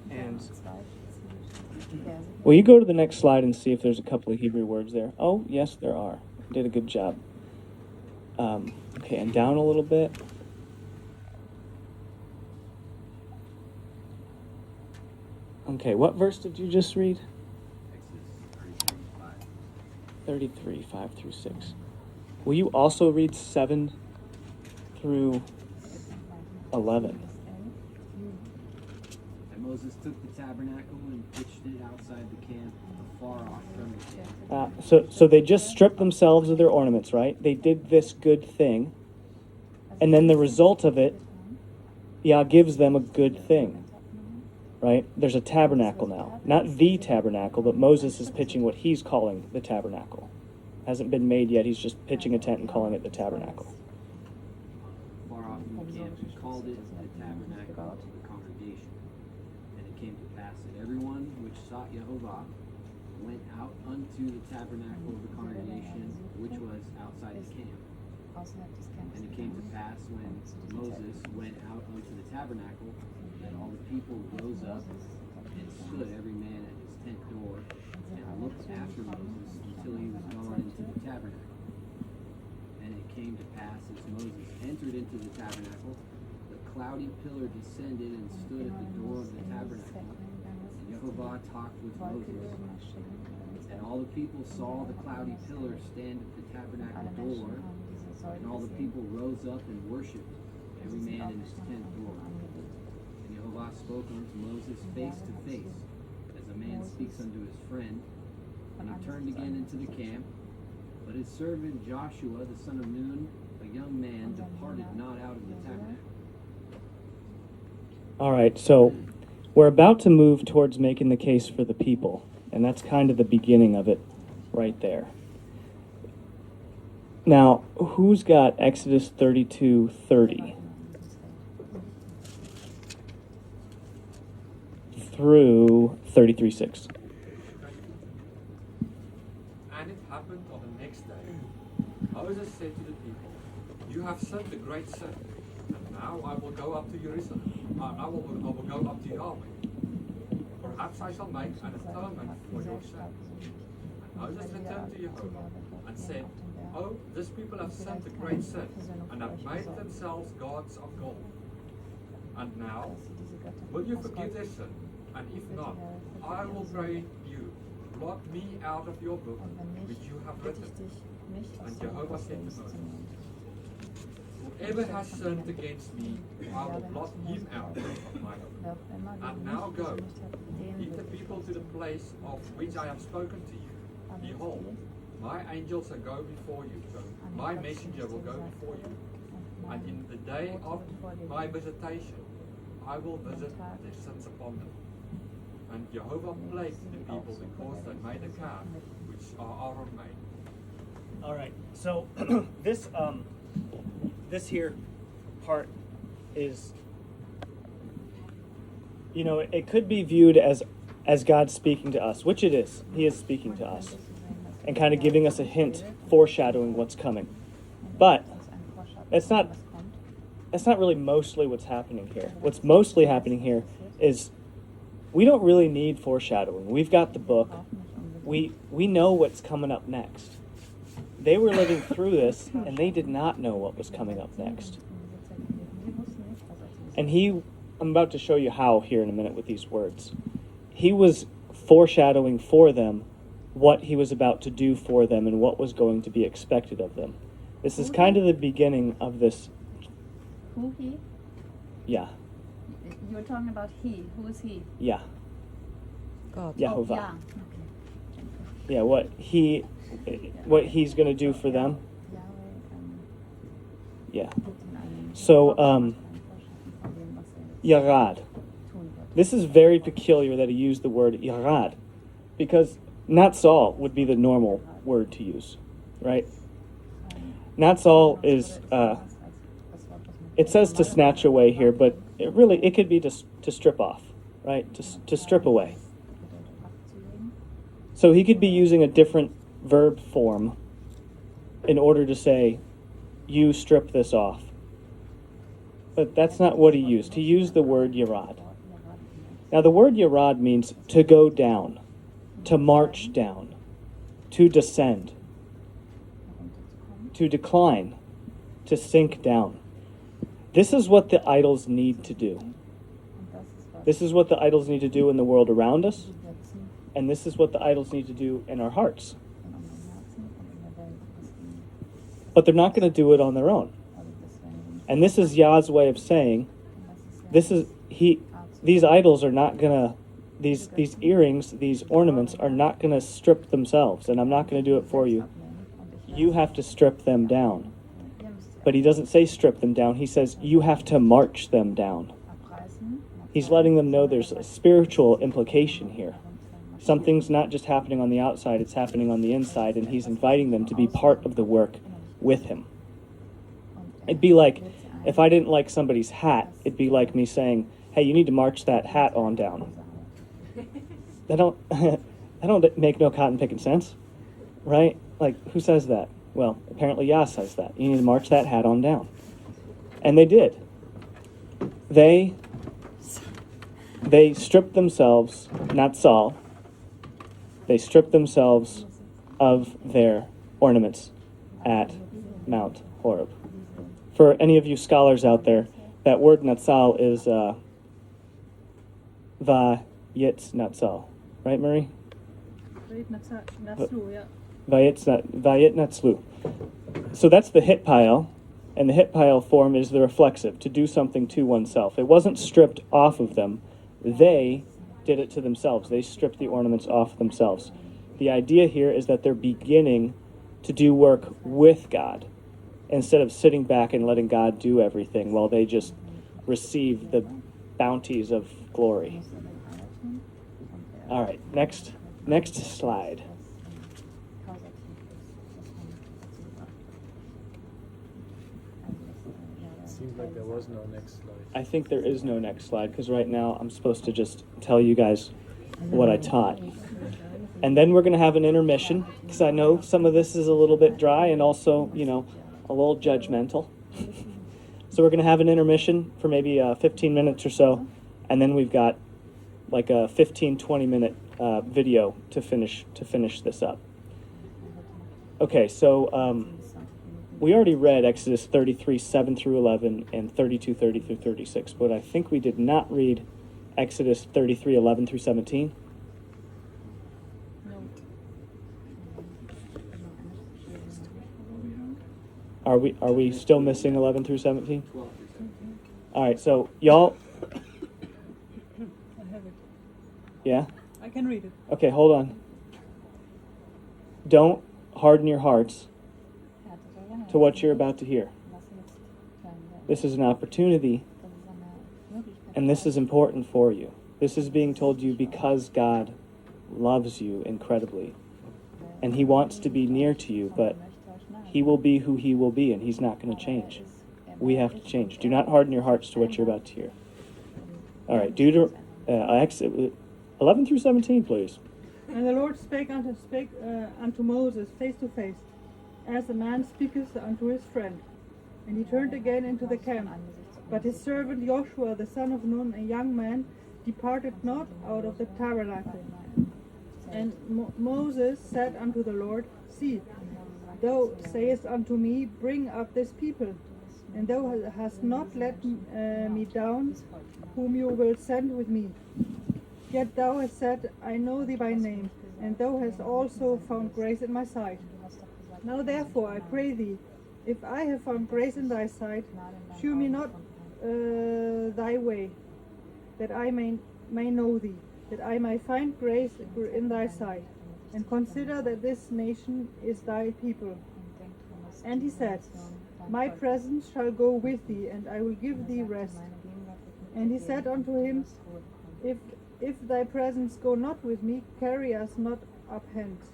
And will you go to the next slide and see if there's a couple of Hebrew words there? Oh, yes, there are. Did a good job. Okay, and down a little bit. Okay, what verse did you just read? Exodus 33, 5 through 6. Will you also read 7 through 11? And Moses took the tabernacle and pitched it outside the camp, afar off from the camp. So they just stripped themselves of their ornaments, right? They did this good thing. And then the result of it, Yah gives them a good thing, right? There's a tabernacle now. Not the tabernacle, but Moses is pitching what he's calling the tabernacle. Hasn't been made yet. He's just pitching a tent and calling it the tabernacle. Far off from the camp, he called it the tabernacle of the congregation. And it came to pass that everyone which sought Yehovah went out unto the tabernacle of the congregation, which was outside the camp. And it came to pass when Moses went out unto the tabernacle, that all the people rose up and stood every man at his tent door, and looked after Moses until he was gone into the tabernacle. And it came to pass as Moses entered into the tabernacle, the cloudy pillar descended and stood at the door of the tabernacle. And Yehovah talked with Moses. And all the people saw the cloudy pillar stand at the tabernacle door, and all the people rose up and worshipped, every man in his tent door. And Yehovah spoke unto Moses face to face, as a man speaks unto his friend. And he turned again into the camp. But his servant Joshua, the son of Nun, a young man, departed not out of the tabernacle. All right, so we're about to move towards making the case for the people. And that's kind of the beginning of it right there. Now, who's got Exodus 32:30 through 33:6? And it happened on the next day. Moses said to the people, "You have sinned a great sin, and now I will go up to Jerusalem. I will go up to Yahweh. Perhaps I shall make an atonement for your sin." And Moses returned to Jehovah and said, "Oh, this people have sinned a great sin, and have made themselves gods of gold. And now, will you forgive their sin? And if not, I will pray you, blot me out of your book, which you have written." And Jehovah said to Moses, "Whoever has sinned against me, I will blot him out of my book. And now go, lead the people to the place of which I have spoken to you. Behold, my angels shall go before you, so my messenger will go before you. And in the day of my visitation, I will visit their sins upon them." And Jehovah plagued the people because they made a calf, which Aaron made. All right, so this here part is, it could be viewed as God speaking to us, which it is. He is speaking to us and kind of giving us a hint, foreshadowing what's coming. But that's not really mostly what's happening here. What's mostly happening here is we don't really need foreshadowing. We've got the book. We know what's coming up next. They were living through this, and they did not know what was coming up next. And I'm about to show you how here in a minute with these words. He was foreshadowing for them what he was about to do for them and what was going to be expected of them. This is kind of the beginning of this. Who he? Yeah. You're talking about he. Who is he? Yeah. God. Yehovah. Oh, yeah. Okay. Yeah, what he's going to do for them. Yeah. So, Yarad. This is very peculiar that he used the word Yarad, because Natsal would be the normal word to use, right? Natsal is, it says to snatch away here, but it could be to strip off. right? To strip away. So he could be using a different verb form in order to say, you strip this off. But that's not what he used. He used the word yarad. Now the word yarad means to go down, to march down, to descend, to decline, to sink down. This is what the idols need to do. This is what the idols need to do in the world around us, and this is what the idols need to do in our hearts. But they're not going to do it on their own. And this is Yah's way of saying, these idols are not going to, these earrings, these ornaments are not going to strip themselves, and I'm not going to do it for you. You have to strip them down. But he doesn't say strip them down, he says you have to march them down. He's letting them know there's a spiritual implication here. Something's not just happening on the outside, it's happening on the inside, and he's inviting them to be part of the work with him. It'd be like, if I didn't like somebody's hat, it'd be like me saying, hey, you need to march that hat on down. That don't make no cotton picking sense, right? Like, who says that? Well, apparently Yah says that. You need to march that hat on down. And they did. They stripped themselves, not Saul, they stripped themselves of their ornaments at Mount Horeb. For any of you scholars out there, that word Natsal is Vayetz Natsal. Right, Marie? Vayet Natslu. So that's the hit pile, and the hit pile form is the reflexive, to do something to oneself. It wasn't stripped off of them. They did it to themselves. They stripped the ornaments off themselves. The idea here is that they're beginning to do work with God instead of sitting back and letting God do everything while they just receive the bounties of glory. All right, next slide. Seems like there was no next slide. I think there is no next slide because right now I'm supposed to just tell you guys what I taught. And then we're going to have an intermission because I know some of this is a little bit dry and also, a little judgmental. So we're going to have an intermission for maybe 15 minutes or so, and then we've got like a 15-20 minute video to finish this up. Okay, so we already read Exodus 33, 7 through 11, and 32, 30 through 36, but I think we did not read Exodus 33, 11 through 17. Are we still missing 11 through 17? All right, so y'all. I have it. Yeah? I can read it. Okay, hold on. Don't harden your hearts to what you're about to hear. This is an opportunity, and this is important for you. This is being told to you because God loves you incredibly, and He wants to be near to you, but He will be who He will be, and He's not going to change. We have to change. Do not harden your hearts to what you're about to hear. All right, 11 through 17, please. And the Lord spake unto Moses face to face, as a man speaketh unto his friend. And he turned again into the camp. But his servant Joshua, the son of Nun, a young man, departed not out of the tabernacle. And Moses said unto the Lord, See, thou sayest unto me, Bring up this people, and thou hast not let me down, whom you will send with me. Yet thou hast said, I know thee by name, and thou hast also found grace in my sight. Now therefore I pray thee, if I have found grace in thy sight, shew me not thy way, that I may know thee, that I may find grace in thy sight, and consider that this nation is thy people. And he said, My presence shall go with thee, and I will give thee rest. And he said unto him, If thy presence go not with me, carry us not up hence.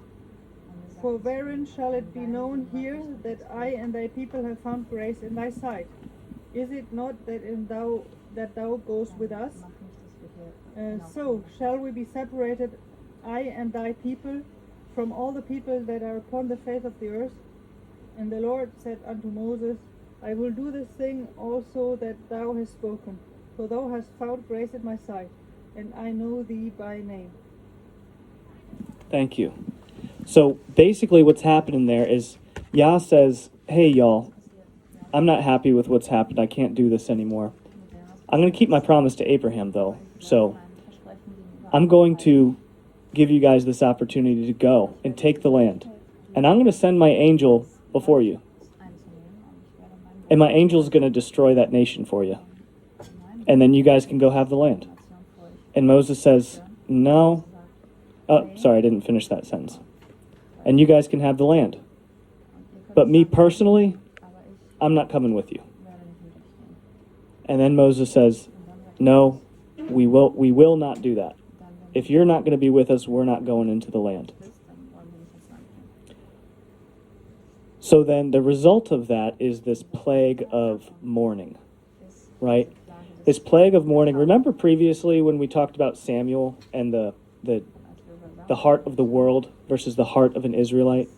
For wherein shall it be known here that I and thy people have found grace in thy sight? Is it not that thou goest with us? So shall we be separated, I and thy people, from all the people that are upon the face of the earth? And the Lord said unto Moses, I will do this thing also that thou hast spoken, for thou hast found grace in my sight, and I know thee by name. Thank you. So basically what's happening there is Yah says, hey, y'all, I'm not happy with what's happened. I can't do this anymore. I'm going to keep my promise to Abraham, though. So I'm going to give you guys this opportunity to go and take the land. And I'm going to send my angel before you. And my angel's going to destroy that nation for you. And then you guys can go have the land. And Moses says, no. Oh, sorry, I didn't finish that sentence. And you guys can have the land. But me personally, I'm not coming with you. And then Moses says, no, we will not do that. If you're not going to be with us, we're not going into the land. So then the result of that is this plague of mourning, right? This plague of mourning. Remember previously when we talked about Samuel and the heart of the world versus the heart of an Israelite,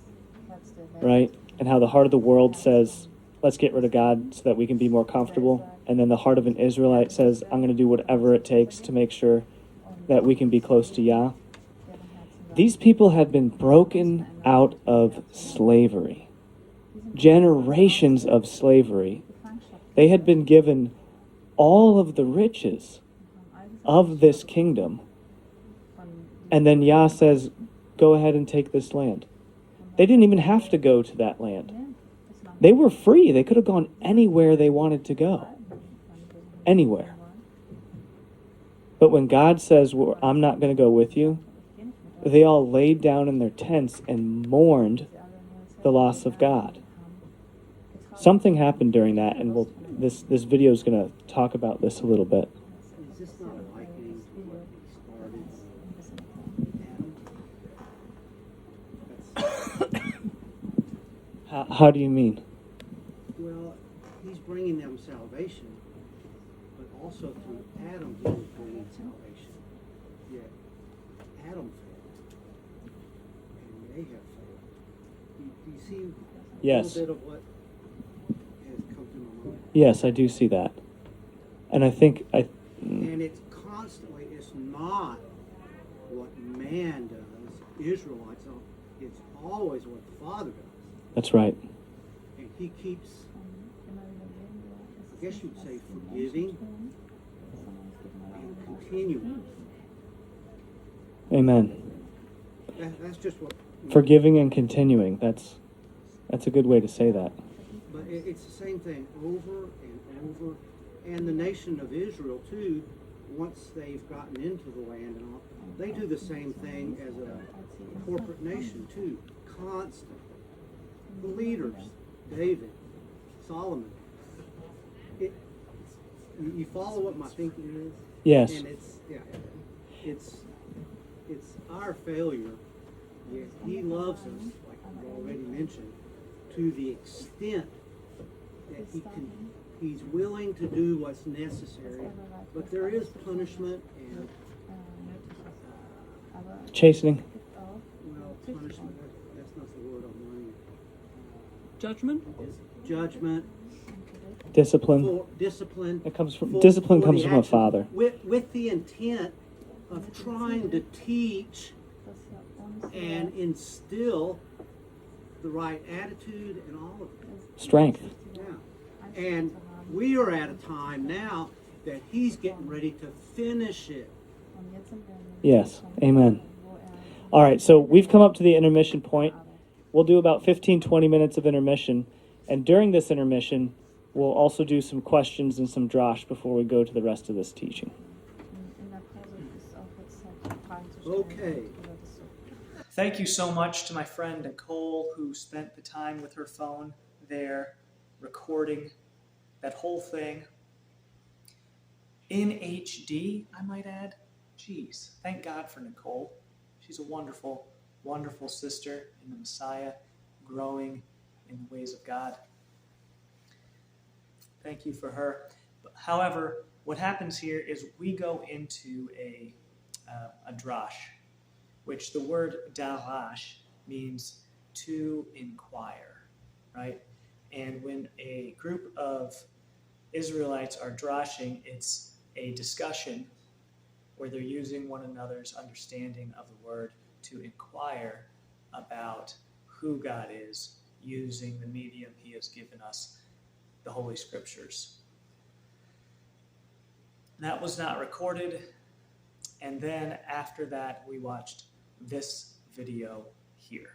right? And how the heart of the world says, let's get rid of God so that we can be more comfortable. And then the heart of an Israelite says, I'm going to do whatever it takes to make sure that we can be close to Yah. These people had been broken out of slavery. Generations of slavery. They had been given all of the riches of this kingdom. And then Yah says, go ahead and take this land. They didn't even have to go to that land. They were free. They could have gone anywhere they wanted to go. Anywhere. But when God says, well, I'm not going to go with you, they all laid down in their tents and mourned the loss of God. Something happened during that, and this video is going to talk about this a little bit. Is this not likening to what started? How do you mean? Well, he's bringing them salvation, but also through Adam he was bringing salvation. Yet Adam failed, and they have failed. Do you see Yes. a little bit of what has come to my mind? Yes, I do see that. And I think And it's constantly, it's not what man does, Israelites don't. It's always what the Father does. that's right. And he keeps, I guess you'd say, forgiving and continuing. Amen. That's just what. Forgiving and continuing. That's a good way to say that. But it's the same thing over and over. And the nation of Israel, too, once they've gotten into the land and all, they do the same thing as a corporate nation, too. Constantly. The leaders, David, Solomon. You follow what my thinking is? Yes. And it's our failure. Yet he loves us, like I've already mentioned, to the extent that he's willing to do what's necessary. But there is punishment and Chastening. well, punishment. That's not the word I'm wanting. Judgment? Judgment. Discipline. Discipline. It comes from discipline for comes the from a action, father. with the intent of trying to teach and instill the right attitude and all of it. Strength. Yeah. And we are at a time now that he's getting ready to finish it. Yes. Amen. All right, so we've come up to the intermission point. We'll do about 15-20 minutes of intermission, and during this intermission, we'll also do some questions and some drosh before we go to the rest of this teaching. Okay. Thank you so much to my friend Nicole, who spent the time with her phone there recording that whole thing in HD, I might add. Jeez, thank God for Nicole. She's a wonderful, wonderful sister in the Messiah, growing in the ways of God. Thank you for her. However, what happens here is we go into a drash, which the word darash means to inquire, right? And when a group of Israelites are drashing, it's a discussion where they're using one another's understanding of the word to inquire about who God is, using the medium he has given us, the Holy Scriptures. That was not recorded, and then after that we watched this video here.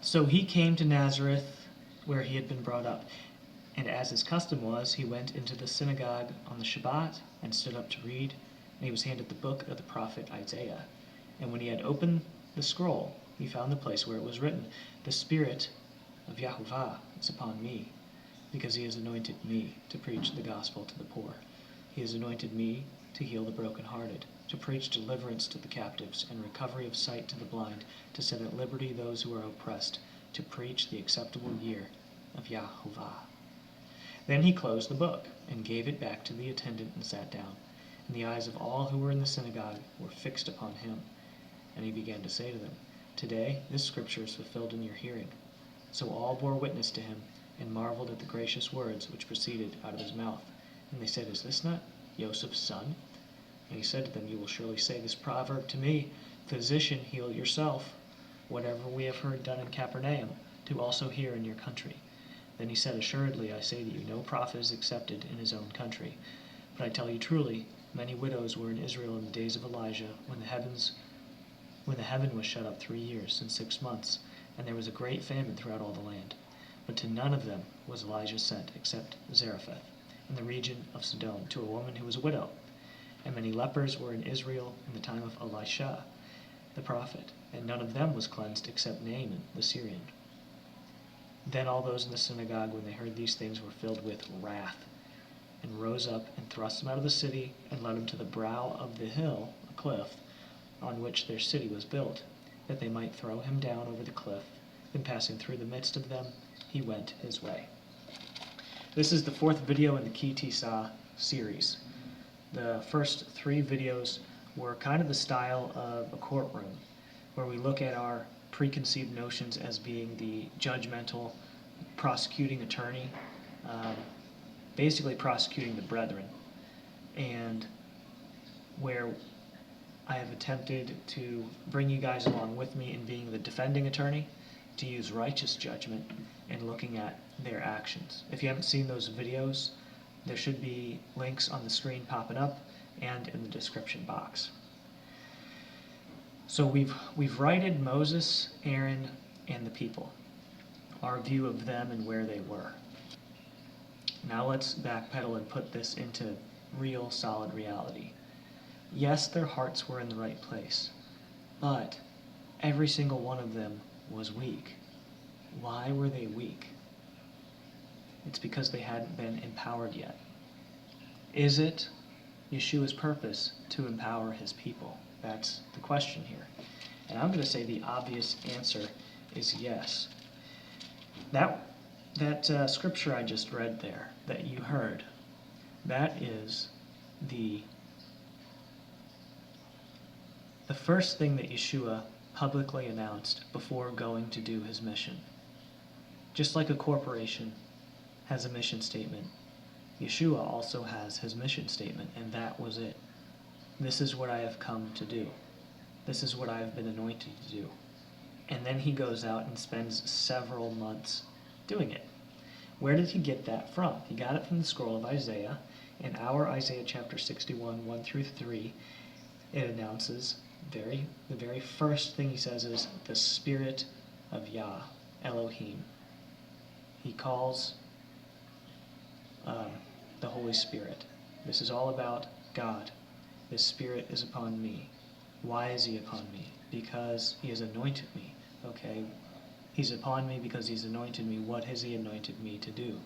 So he came to Nazareth, where he had been brought up, and as his custom was, he went into the synagogue on the Shabbat and stood up to read, and he was handed the book of the prophet Isaiah. And when he had opened the scroll, he found the place where it was written, "The Spirit of Yahuwah is upon me, because he has anointed me to preach the gospel to the poor. He has anointed me to heal the brokenhearted, to preach deliverance to the captives and recovery of sight to the blind, to set at liberty those who are oppressed, to preach the acceptable year of Yahuwah." Then he closed the book and gave it back to the attendant and sat down. And the eyes of all who were in the synagogue were fixed upon him. And he began to say to them, "Today this scripture is fulfilled in your hearing." So all bore witness to him and marveled at the gracious words which proceeded out of his mouth. And they said, "Is this not Joseph's son?" And he said to them, "You will surely say this proverb to me, 'Physician, heal yourself. Whatever we have heard done in Capernaum, do also here in your country.' Then he said, 'Assuredly, I say to you, no prophet is accepted in his own country. But I tell you truly, many widows were in Israel in the days of Elijah, when the heaven was shut up 3 years and 6 months, and there was a great famine throughout all the land. But to none of them was Elijah sent, except Zarephath, in the region of Sidon, to a woman who was a widow. And many lepers were in Israel in the time of Elisha, the prophet, and none of them was cleansed except Naaman the Syrian.' Then all those in the synagogue, when they heard these things, were filled with wrath, and rose up and thrust him out of the city, and led him to the brow of the hill, a cliff, on which their city was built, that they might throw him down over the cliff. Then passing through the midst of them, he went his way. This is the 4th video in the Ki Tisa series. The first 3 videos were kind of the style of a courtroom, where we look at our preconceived notions as being the judgmental prosecuting attorney, basically prosecuting the brethren, and where I have attempted to bring you guys along with me in being the defending attorney, to use righteous judgment and looking at their actions. If you haven't seen those videos, there should be links on the screen popping up and in the description box. So we've righted Moses, Aaron, and the people, our view of them and where they were. Now let's backpedal and put this into real, solid reality. Yes, their hearts were in the right place, but every single one of them was weak. Why were they weak? It's because they hadn't been empowered yet. Is it Yeshua's purpose to empower his people? That's the question here. And I'm going to say the obvious answer is yes. That scripture I just read there, that you heard, that is the first thing that Yeshua publicly announced before going to do his mission. Just like a corporation has a mission statement, Yeshua also has his mission statement, and that was it. This is what I have come to do. This is what I have been anointed to do. And then he goes out and spends several months doing it. Where did he get that from? He got it from the scroll of Isaiah. In our Isaiah chapter 61, 1 through 3, it announces, the very first thing he says is, the Spirit of Yah, Elohim. He calls the Holy Spirit. This is all about God. His Spirit is upon me. Why is he upon me? Because he has anointed me. Okay? He's upon me because he's anointed me. What has he anointed me to do?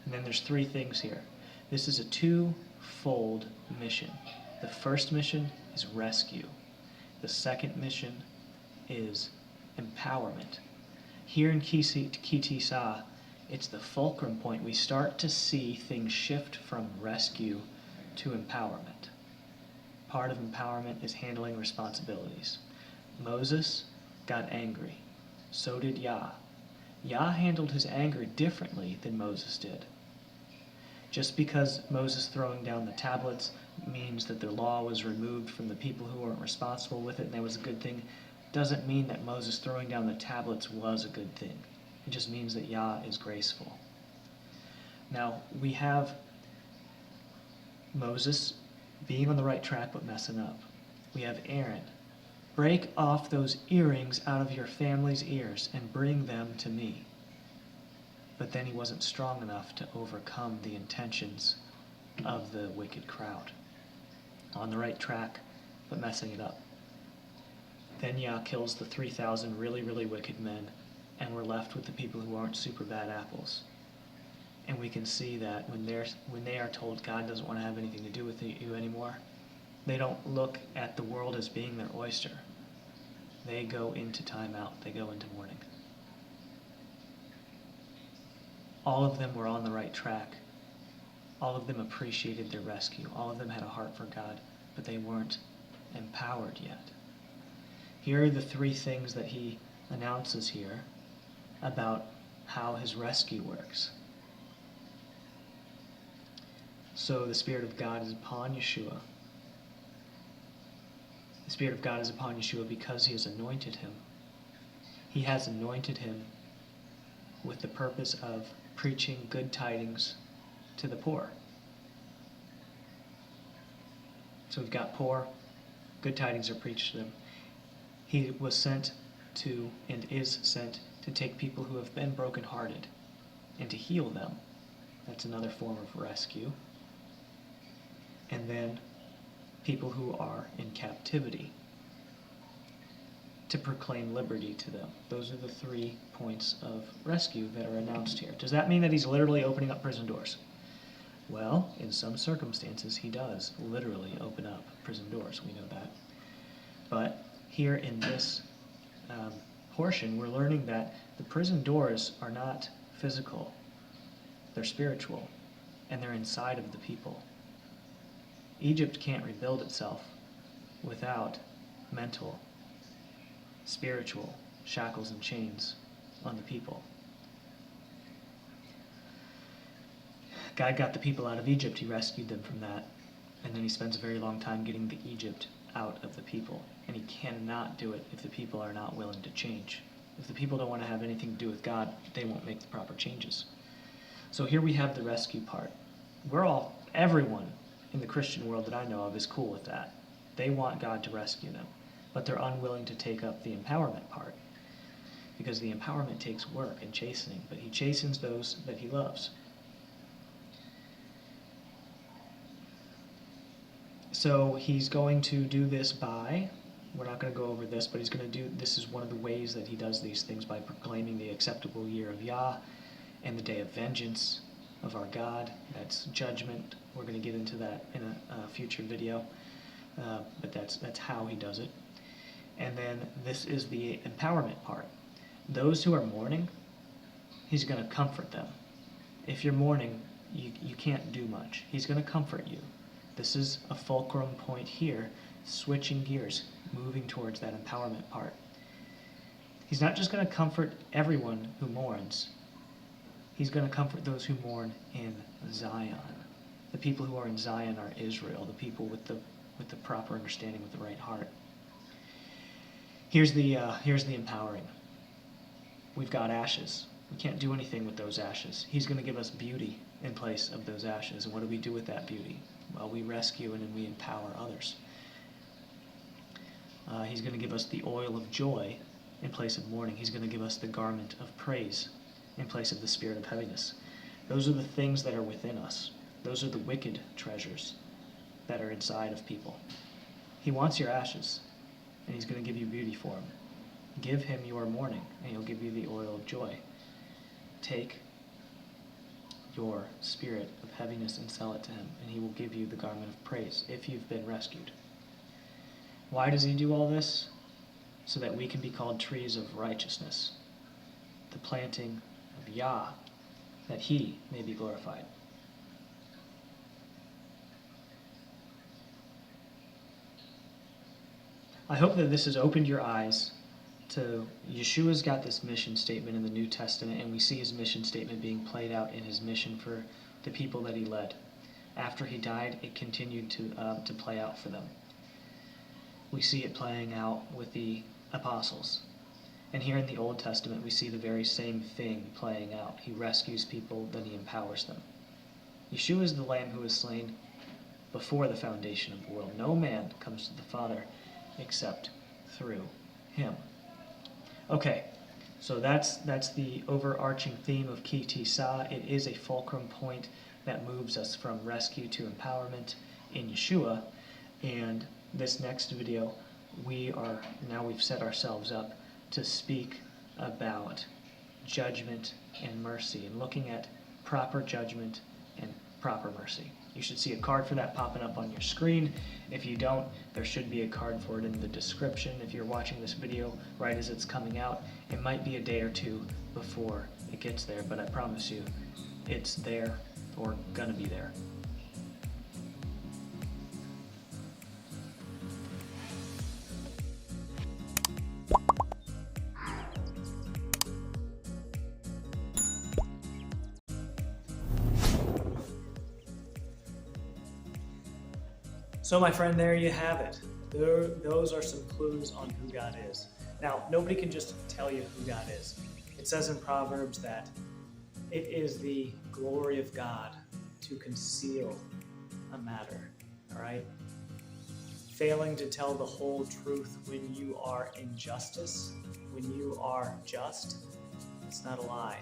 And then there's 3 things here. This is a 2-fold mission. The first mission is rescue. The second mission is empowerment. Here in Ki Tisa, It's the fulcrum point. We start to see things shift from rescue to empowerment. Part of empowerment is handling responsibilities. Moses got angry. So did Yah. Yah handled his anger differently than Moses did. Just because Moses throwing down the tablets means that the law was removed from the people who weren't responsible with it and that was a good thing, doesn't mean that Moses throwing down the tablets was a good thing. It just means that Yah is graceful. Now, we have Moses being on the right track but messing up. We have Aaron. Break off those earrings out of your family's ears and bring them to me. But then he wasn't strong enough to overcome the intentions of the wicked crowd. On the right track, but messing it up. Then Yah kills the 3,000 really, really wicked men, and we're left with the people who aren't super bad apples. And we can see that when they are told God doesn't want to have anything to do with you anymore, they don't look at the world as being their oyster. They go into timeout. They go into mourning. All of them were on the right track. All of them appreciated their rescue. All of them had a heart for God, but they weren't empowered yet. Here are the three things that he announces here about how his rescue works. So the Spirit of God is upon Yeshua. The Spirit of God is upon Yeshua because he has anointed him. He has anointed him with the purpose of preaching good tidings to the poor. So we've got poor, good tidings are preached to them. He was sent to, and is sent, to take people who have been brokenhearted and to heal them. That's another form of rescue. And then people who are in captivity, to proclaim liberty to them. Those are the 3 points of rescue that are announced here. Does that mean that he's literally opening up prison doors? Well, in some circumstances, he does literally open up prison doors. We know that. But here in this portion, we're learning that the prison doors are not physical. They're spiritual, and they're inside of the people. Egypt can't rebuild itself without mental, spiritual shackles and chains on the people. God got the people out of Egypt. He rescued them from that. And then he spends a very long time getting the Egypt out of the people. And he cannot do it if the people are not willing to change. If the people don't want to have anything to do with God, they won't make the proper changes. So here we have the rescue part. Everyone in the Christian world that I know of is cool with that. They want God to rescue them, but they're unwilling to take up the empowerment part, because the empowerment takes work and chastening, but he chastens those that he loves. So he's going to do this by, we're not going to go over this, but he's going to do, this is one of the ways that he does these things, by proclaiming the acceptable year of Yah and the day of vengeance of our God. That's judgment. We're going to get into that in a future video, but that's how he does it. And then this is the empowerment part. Those who are mourning, he's going to comfort them. If you're mourning, you can't do much. He's going to comfort you. This is a fulcrum point here, switching gears, moving towards that empowerment part. He's not just going to comfort everyone who mourns. He's going to comfort those who mourn in Zion. The people who are in Zion are Israel, the people with the proper understanding, with the right heart. Here's the empowering. We've got ashes. We can't do anything with those ashes. He's going to give us beauty in place of those ashes. And what do we do with that beauty? Well, we rescue and then we empower others. He's going to give us the oil of joy in place of mourning. He's going to give us the garment of praise in place of the spirit of heaviness. Those are the things that are within us. Those are the wicked treasures that are inside of people. He wants your ashes, and he's going to give you beauty for them. Give him your mourning, and he'll give you the oil of joy. Take your spirit of heaviness and sell it to him, and he will give you the garment of praise if you've been rescued. Why does he do all this? So that we can be called trees of righteousness, the planting of Yah that he may be glorified. I hope that this has opened your eyes to Yeshua's got this mission statement in the New Testament, and we see his mission statement being played out in his mission for the people that he led. After he died, it continued to play out for them. We see it playing out with the apostles. And here in the Old Testament, we see the very same thing playing out. He rescues people, then he empowers them. Yeshua is the Lamb who was slain before the foundation of the world. No man comes to the Father except through him. Okay, so that's the overarching theme of Ki Tisa. It is a fulcrum point that moves us from rescue to empowerment in Yeshua. And this next video, we've set ourselves up to speak about judgment and mercy, and looking at proper judgment and proper mercy. You should see a card for that popping up on your screen. If you don't, there should be a card for it in the description. If you're watching this video right as it's coming out, it might be a day or two before it gets there, but I promise you it's there or gonna be there. So my friend, there you have it. Those are some clues on who God is. Now, nobody can just tell you who God is. It says in Proverbs that it is the glory of God to conceal a matter, all right? Failing to tell the whole truth when you are in justice, when you are just, it's not a lie.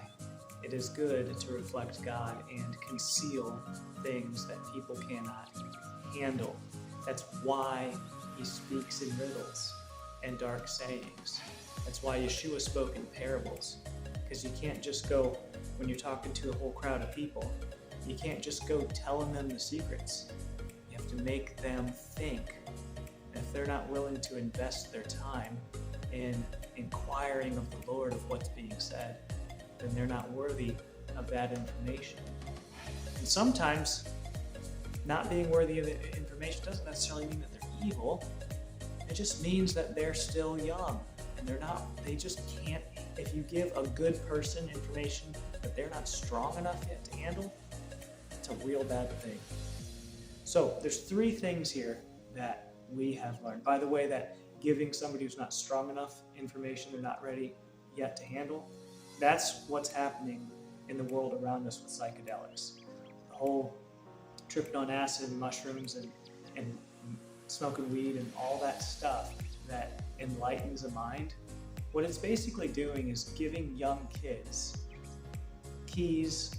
It is good to reflect God and conceal things that people cannot handle. That's why he speaks in riddles and dark sayings. That's why Yeshua spoke in parables. Because you can't just go, when you're talking to a whole crowd of people, you can't just go telling them the secrets. You have to make them think. And if they're not willing to invest their time in inquiring of the Lord of what's being said, then they're not worthy of that information. And sometimes not being worthy of the information doesn't necessarily mean that they're evil. It just means that they're still young and they just can't. If you give a good person information that they're not strong enough yet to handle, it's a real bad thing. So there's 3 things here that we have learned. By the way, that giving somebody who's not strong enough information they're not ready yet to handle, that's what's happening in the world around us with psychedelics. The whole tripping on acid and mushrooms and smoking weed and all that stuff that enlightens a mind, what it's basically doing is giving young kids keys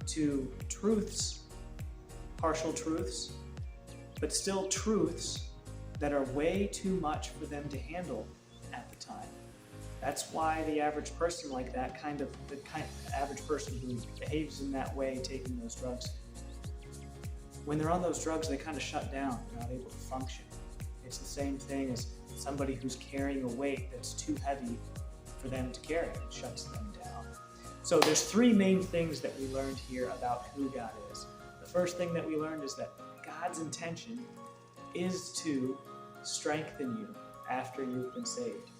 to truths, partial truths, but still truths that are way too much for them to handle at the time. That's why the average person like that, the average person who behaves in that way, taking those drugs, when they're on those drugs, they kind of shut down. They're not able to function. It's the same thing as somebody who's carrying a weight that's too heavy for them to carry. It shuts them down. So there's 3 main things that we learned here about who God is. The first thing that we learned is that God's intention is to strengthen you after you've been saved.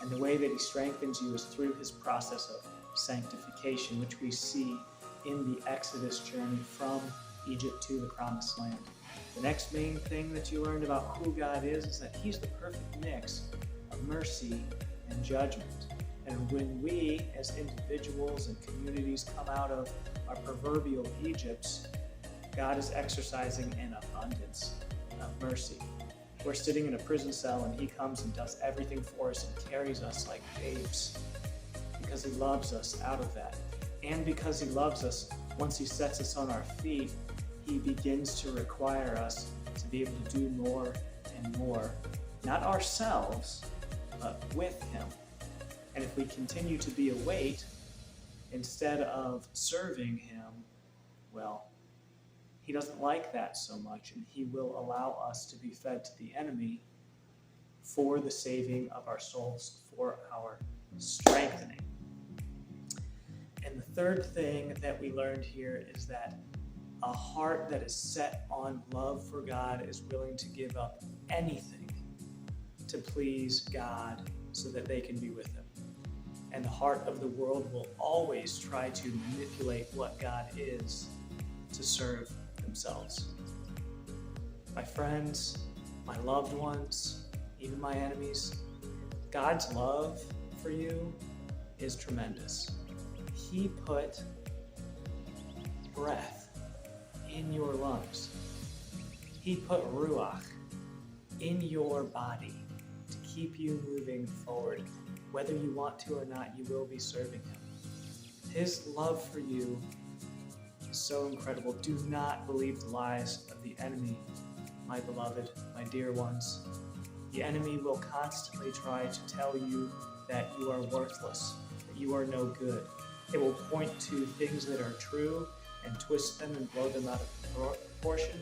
And the way that he strengthens you is through his process of sanctification, which we see in the Exodus journey from Egypt to the Promised Land. The next main thing that you learned about who God is that he's the perfect mix of mercy and judgment. And when we, as individuals and communities, come out of our proverbial Egypts, God is exercising an abundance of mercy. We're sitting in a prison cell and he comes and does everything for us and carries us like babes because he loves us out of that. And because he loves us, once he sets us on our feet, he begins to require us to be able to do more and more, not ourselves, but with him. And if we continue to be a weight instead of serving him, well, he doesn't like that so much, and he will allow us to be fed to the enemy for the saving of our souls, for our strengthening. And And the third thing that we learned here is that a heart that is set on love for God is willing to give up anything to please God so that they can be with Him. And the heart of the world will always try to manipulate what God is to serve themselves. My friends, my loved ones, even my enemies, God's love for you is tremendous. He put breath in your lungs. He put ruach in your body to keep you moving forward. Whether you want to or not, you will be serving Him. His love for you is so incredible. Do not believe the lies of the enemy, my beloved, my dear ones. The enemy will constantly try to tell you that you are worthless, that you are no good. It will point to things that are true and twist them and blow them out of proportion.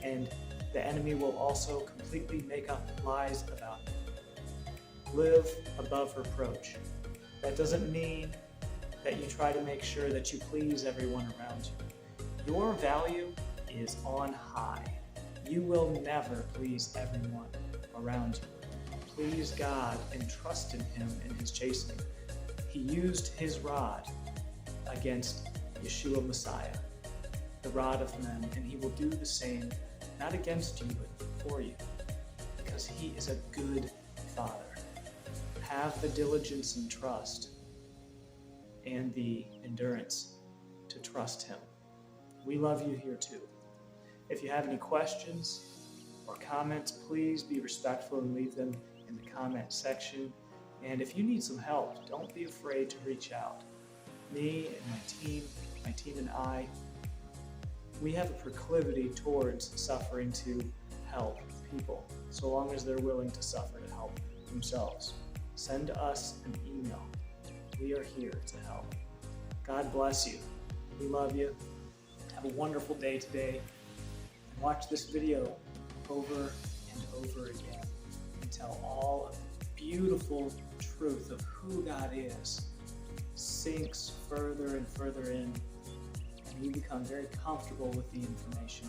And the enemy will also completely make up lies about you. Live above reproach. That doesn't mean that you try to make sure that you please everyone around you. Your value is on high. You will never please everyone around you. Please God and trust in Him in His chastening. He used His rod against Yeshua Messiah, the rod of men, and He will do the same, not against you, but for you, because He is a good Father. Have the diligence and trust and the endurance to trust Him. We love you here too. If you have any questions or comments, please be respectful and leave them in the comment section. And if you need some help, don't be afraid to reach out. Me and my team and I, we have a proclivity towards suffering to help people, so long as they're willing to suffer to help themselves. Send us an email. We are here to help. God bless you. We love you. Have a wonderful day today. And watch this video over and over again until all of the beautiful truth of who God is sinks further and further in, and you become very comfortable with the information,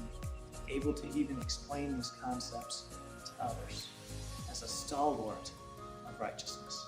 able to even explain these concepts to others as a stalwart of righteousness.